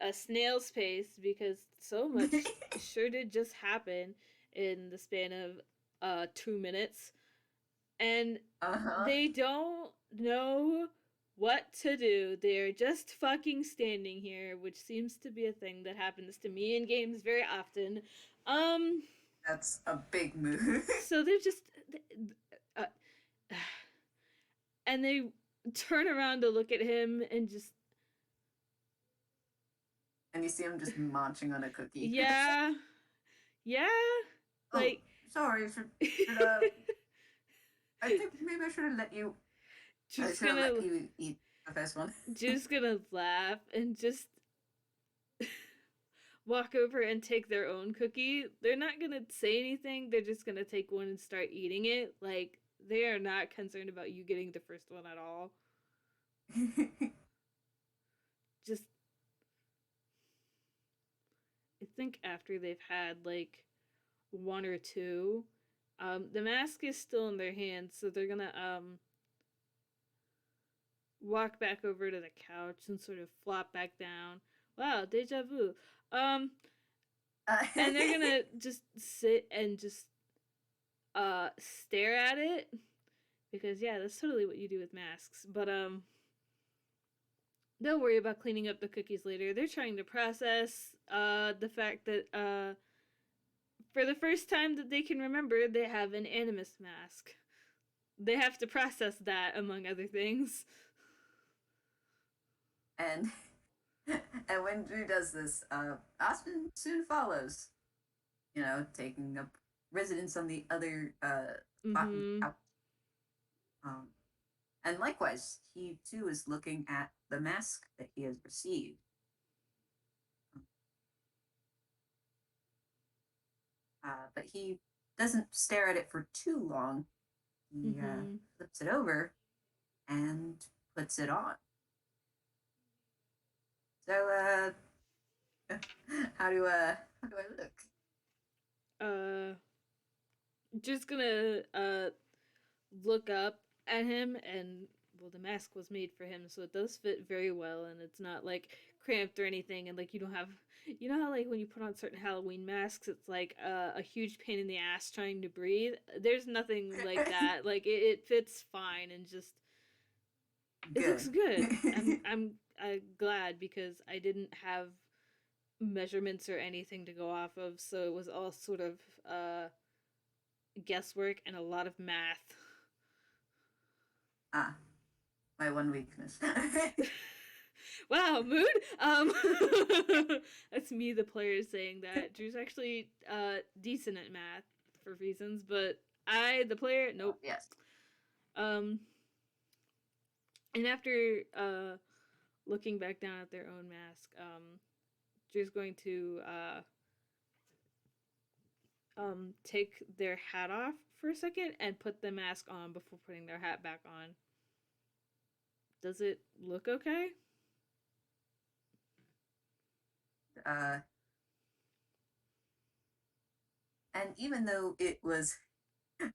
a snail's pace because so much sure did just happen in the span of 2 minutes, and Uh-huh. they don't know what to do. They're just fucking standing here, which seems to be a thing that happens to me in games very often. Um, That's a big move. so they're just, uh, and they turn around to look at him and just, And you see him just munching on a cookie. yeah, yeah, Oh, like. sorry. Should I think maybe I should have let you. I just should have gonna let you eat the first one. just gonna laugh and just walk over and take their own cookie. They're not gonna say anything. They're just gonna take one and start eating it. Like they are not concerned about you getting the first one at all. Just I think after they've had like one or two, the mask is still in their hands, so they're gonna walk back over to the couch and sort of flop back down. Wow, deja vu. Um, and they're gonna just sit and just stare at it because yeah, that's totally what you do with masks. But they'll worry about cleaning up the cookies later. They're trying to process the fact that for the first time that they can remember, they have an Animus mask. They have to process that, among other things. and and when Drew does this, Aspen soon follows. You know, taking up residence on the other bottom Mm-hmm. couch. Um, and likewise, he too is looking at the mask that he has received. But he doesn't stare at it for too long. He Mm-hmm. flips it over and puts it on. So, how do I look? Uh, just gonna look up at him, and well, the mask was made for him, so it does fit very well, and it's not like cramped or anything, and like you don't have, you know how like when you put on certain Halloween masks, it's like a huge pain in the ass trying to breathe. There's nothing like that. Like it fits fine, and just it looks Good. good. I'm glad because I didn't have measurements or anything to go off of, so it was all sort of guesswork and a lot of math. Ah, my one weakness. Wow, mood. That's me, the player, saying that. Drew's actually decent at math for reasons, but I, the player, nope. Yes. Um, and after looking back down at their own mask, Drew's going to take their hat off for a second and put the mask on before putting their hat back on. Does it look okay? Uh, and even though it was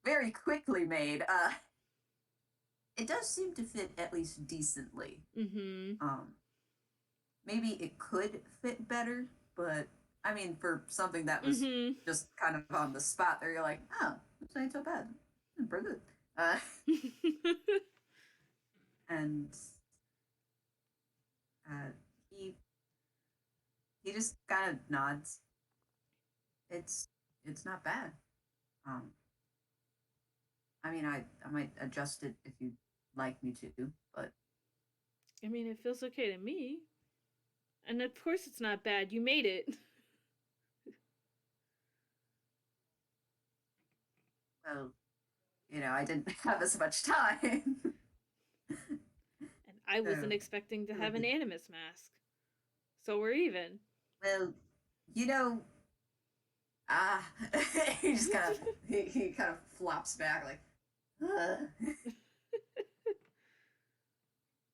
very quickly made, it does seem to fit at least decently. Mm-hmm. Maybe it could fit better, but I mean, for something that was Mm-hmm. just kind of on the spot, there you're like, oh, this ain't so bad, it's pretty good. And uh, he he just kind of nods. It's it's not bad. Um, I mean, I might adjust it if you'd like me to, but I mean, it feels okay to me. And of course, it's not bad. You made it. well, you know, I didn't have as much time. And I wasn't so, expecting to have an Animus mask. So we're even. well, you know, ah, he just kind of he kind of flops back like,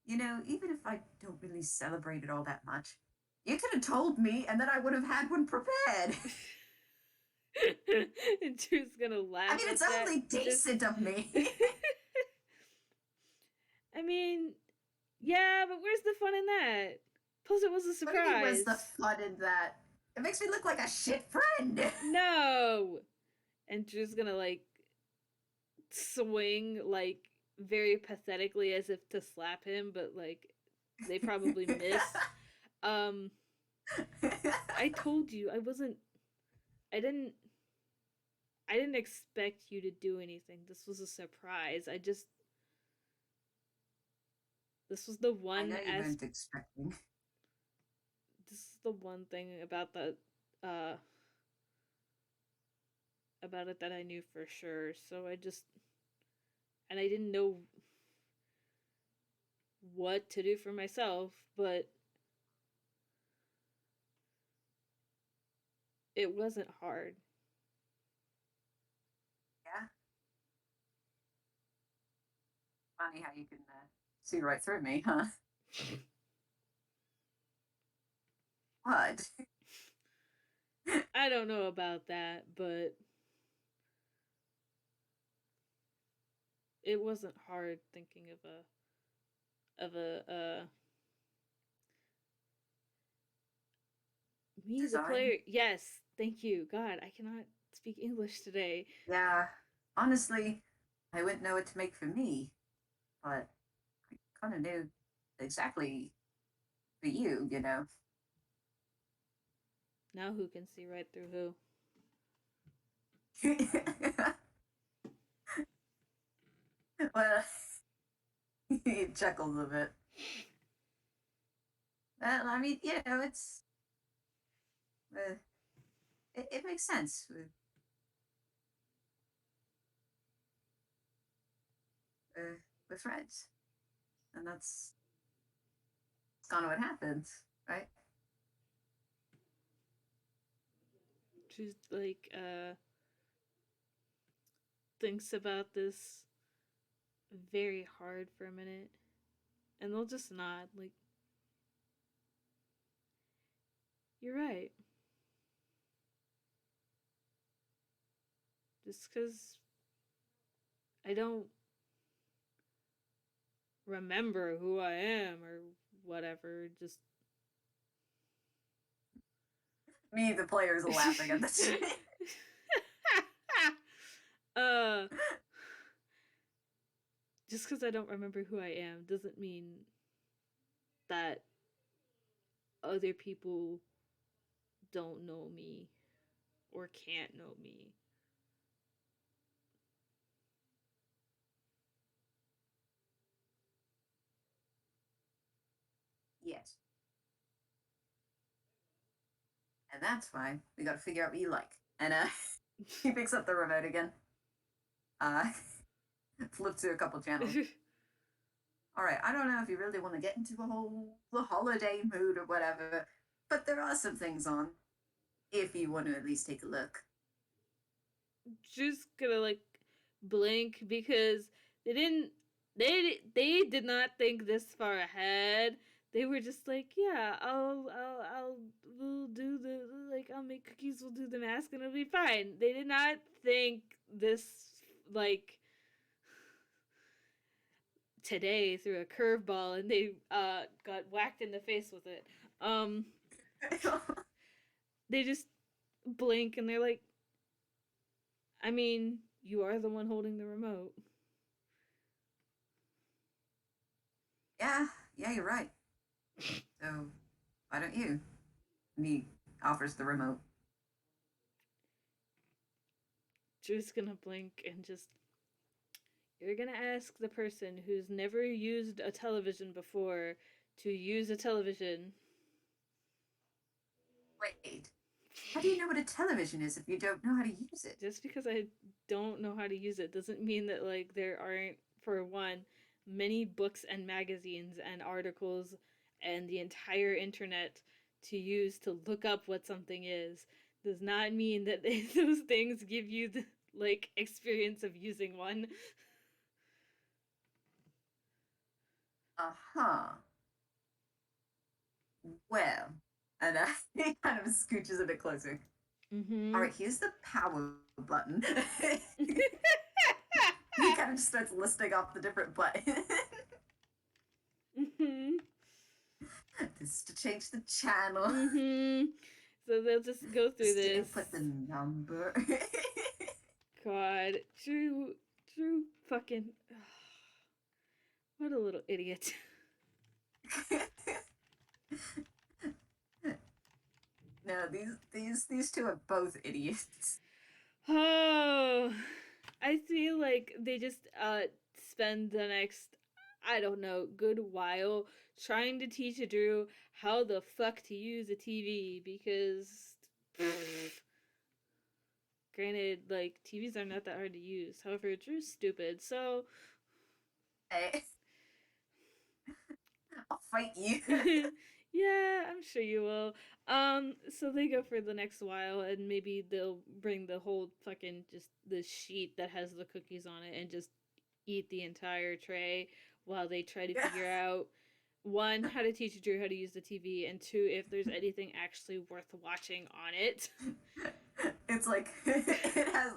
even if I don't really celebrate it all that much, you could have told me and then I would have had one prepared. And Drew's gonna I laugh mean, at it's that. only Just, decent of me. I mean, yeah, but where's the fun in that? Plus, it was a What do you mean, where's the surprise. fun in that? It makes me look like a shit friend. No! And Drew's gonna, like, swing, like, very pathetically as if to slap him, but, like, they probably miss. Um, I told you, I didn't, I didn't expect you to do anything. This was a surprise. This was the I one know you weren't expecting. this is the one thing uh about it that I knew for sure. So and I didn't know what to do for myself, but it wasn't hard. Yeah, funny how you can see right through me, huh? What? I don't know about that, but it wasn't hard thinking of a me the Design. player. Yes, thank you. God, I cannot speak English today. Yeah, honestly, I wouldn't know what to make for me, but I kind of knew exactly for you. Now who can see right through who? Well, he chuckles a bit. Well, I mean, uh, it makes sense with friends, and that's kind of what happens, right? She's like thinks about this very hard for a minute, and they'll just nod like, "You're right." Just because I don't remember who I am or whatever, just Me, the players, are laughing at this. uh, just because I don't remember who I am doesn't mean that other people don't know me or can't know me. Yes, and that's why we got to figure out what you like. And he picks up the remote again. Uh, flip to a couple channels. All right, I don't know if you really want to get into the holiday mood or whatever, but there are some things on if you want to at least take a look. Just gonna like blink because they didn't they did not think this far ahead. They were just like, yeah, we'll do the, like, I'll make cookies, we'll do the mask, and it'll be fine. They did not think this, like, today through a curveball, and they got whacked in the face with it. Um, they just blink and they're like, I mean, you are the one holding the remote. Yeah, yeah, you're right. So why don't you? And he offers the remote. Drew's gonna blink and just, you're gonna ask the person who's never used a television before to use a television. Wait, how do you know what a television is if you don't know how to use it? Just because I don't know how to use it doesn't mean that, like, there aren't, for one, many books and magazines and articles and the entire internet to use to look up what something is. Does not mean that those things give you the, like, experience of using one. Uh-huh. Well, and he kind of scooches a bit closer. All Mm-hmm. right, here's the power button. He kind of just starts listing off the different buttons. Mm-hmm. This is to change the channel. Mm-hmm. So they'll just go through Just to this. input the number. God, Drew, fucking, what a little idiot. No, these two are both idiots. Oh, I feel like they just spend the next, I don't know, good while trying to teach Drew how the fuck to use a TV because granted, like TVs are not that hard to use. However, Drew's stupid, so Hey, I'll fight you. yeah, I'm sure you will. So they go for the next while, and maybe they'll bring the whole fucking just the sheet that has the cookies on it, and just eat the entire tray while they try to figure out one, how to teach Drew how to use the TV, and two, if there's anything actually worth watching on it. It's like it has.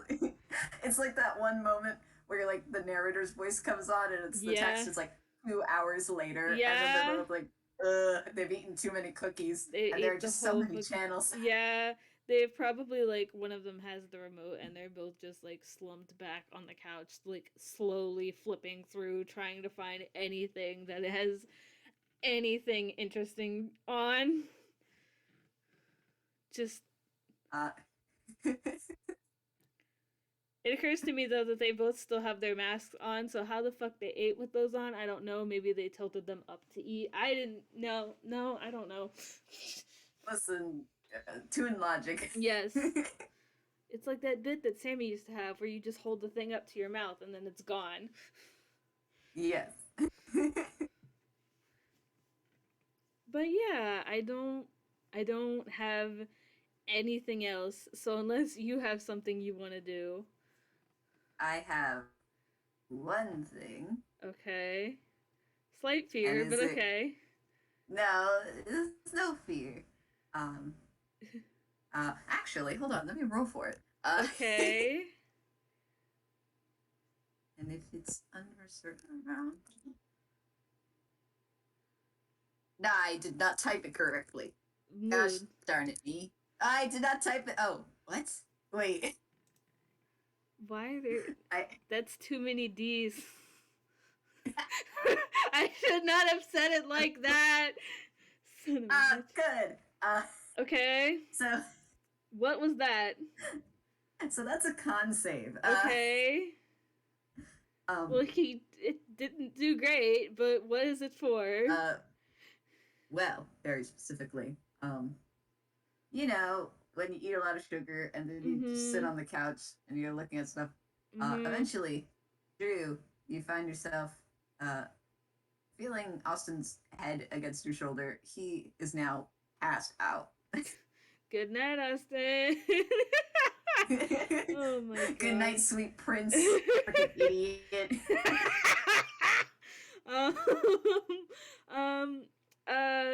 It's like that one moment where like the narrator's voice comes on and it's the Yeah, text is like 2 hours later, and then they're yeah. both like, "Ugh, they've eaten too many cookies, They and there are ate the just so whole many book. channels." Yeah, they probably like one of them has the remote, and they're both just like slumped back on the couch, like slowly flipping through, trying to find anything that has anything interesting on. Just Uh, it occurs to me though that they both still have their masks on, so how the fuck they ate with those on, I don't know. Maybe they tilted them up to eat. I didn't know. No, I don't know. Listen, tune logic. Yes. It's like that bit that Sammy used to have where you just hold the thing up to your mouth and then it's gone. Yes. But yeah, I don't have anything else. So unless you have something you want to do. I have one thing, Okay. Slight and fear, but is it? okay. No, there's no fear. Um, actually, hold on, let me roll for it. Okay. And if it's under a certain amount, nah, I did not type it correctly. Gosh Mood. darn it, me. I did not type it. Oh, what? Wait. Why are there I that's too many D's. I should not have said it like that. Son of a bitch. good. Okay. So What was that? so that's a con save. Okay. Um Well, it didn't do great, but what is it for? uh well, very specifically. You know, when you eat a lot of sugar and then you just sit Mhm. on the couch and you're looking at stuff, Mhm. eventually, Drew, you find yourself uh, feeling Austin's head against your shoulder. He is now passed out. Good night, Austin. Oh my Good god. night, sweet prince. Freaking idiot. um, um, uh,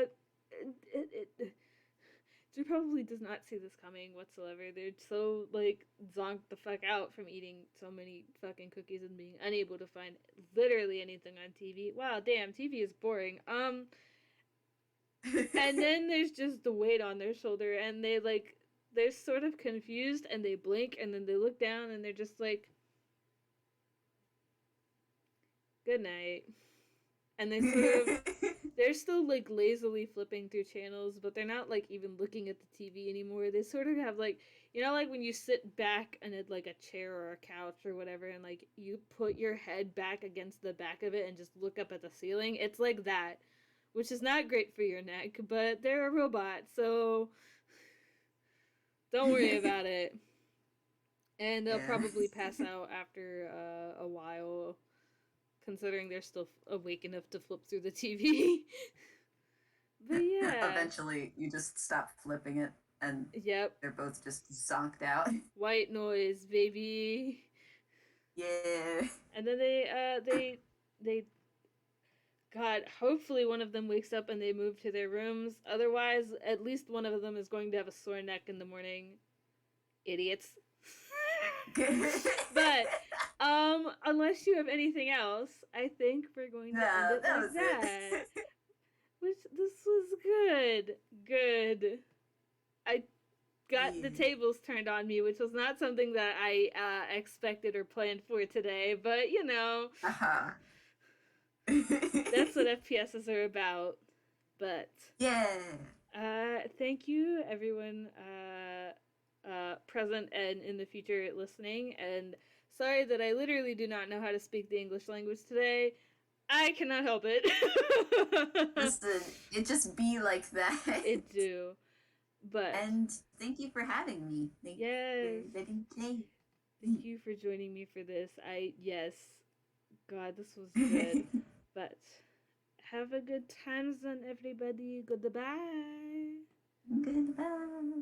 Drew probably does not see this coming whatsoever. They're so like zonked the fuck out from eating so many fucking cookies and being unable to find literally anything on TV. Wow, damn, TV is boring. And then there's just the weight on their shoulder, and they're sort of confused, and they blink, and then they look down, and they're just like, "Good night." And they're still like lazily flipping through channels, but they're not like even looking at the TV anymore. They sort of have like, like when you sit back in like a chair or a couch or whatever, and like you put your head back against the back of it and just look up at the ceiling. It's like that, which is not great for your neck, but they're a robot, so don't worry about it. And they'll Yeah. probably pass out after a while, considering they're still awake enough to flip through the TV. But yeah, Eventually, you just stop flipping it, and yep. they're both just zonked out. White noise, baby. Yeah. And then they God, hopefully one of them wakes up and they move to their rooms. Otherwise, at least one of them is going to have a sore neck in the morning. Idiots. But unless you have anything else, I think we're going to end No, it that like was that. it. Which this was good. Good. I got the Yeah. tables turned on me, which was not something that I expected or planned for today, but you know, Uh-huh. that's what FPSs are about. But Yeah. thank you, everyone present and in the future listening. And sorry that I literally do not know how to speak the English language today. I cannot help it. Listen, it just be like that. It do. But And thank you for having me. Thank you yes, for letting me thank you for joining me for this. Yes, God, this was good. play. But have a good times then, everybody. Goodbye. Goodbye.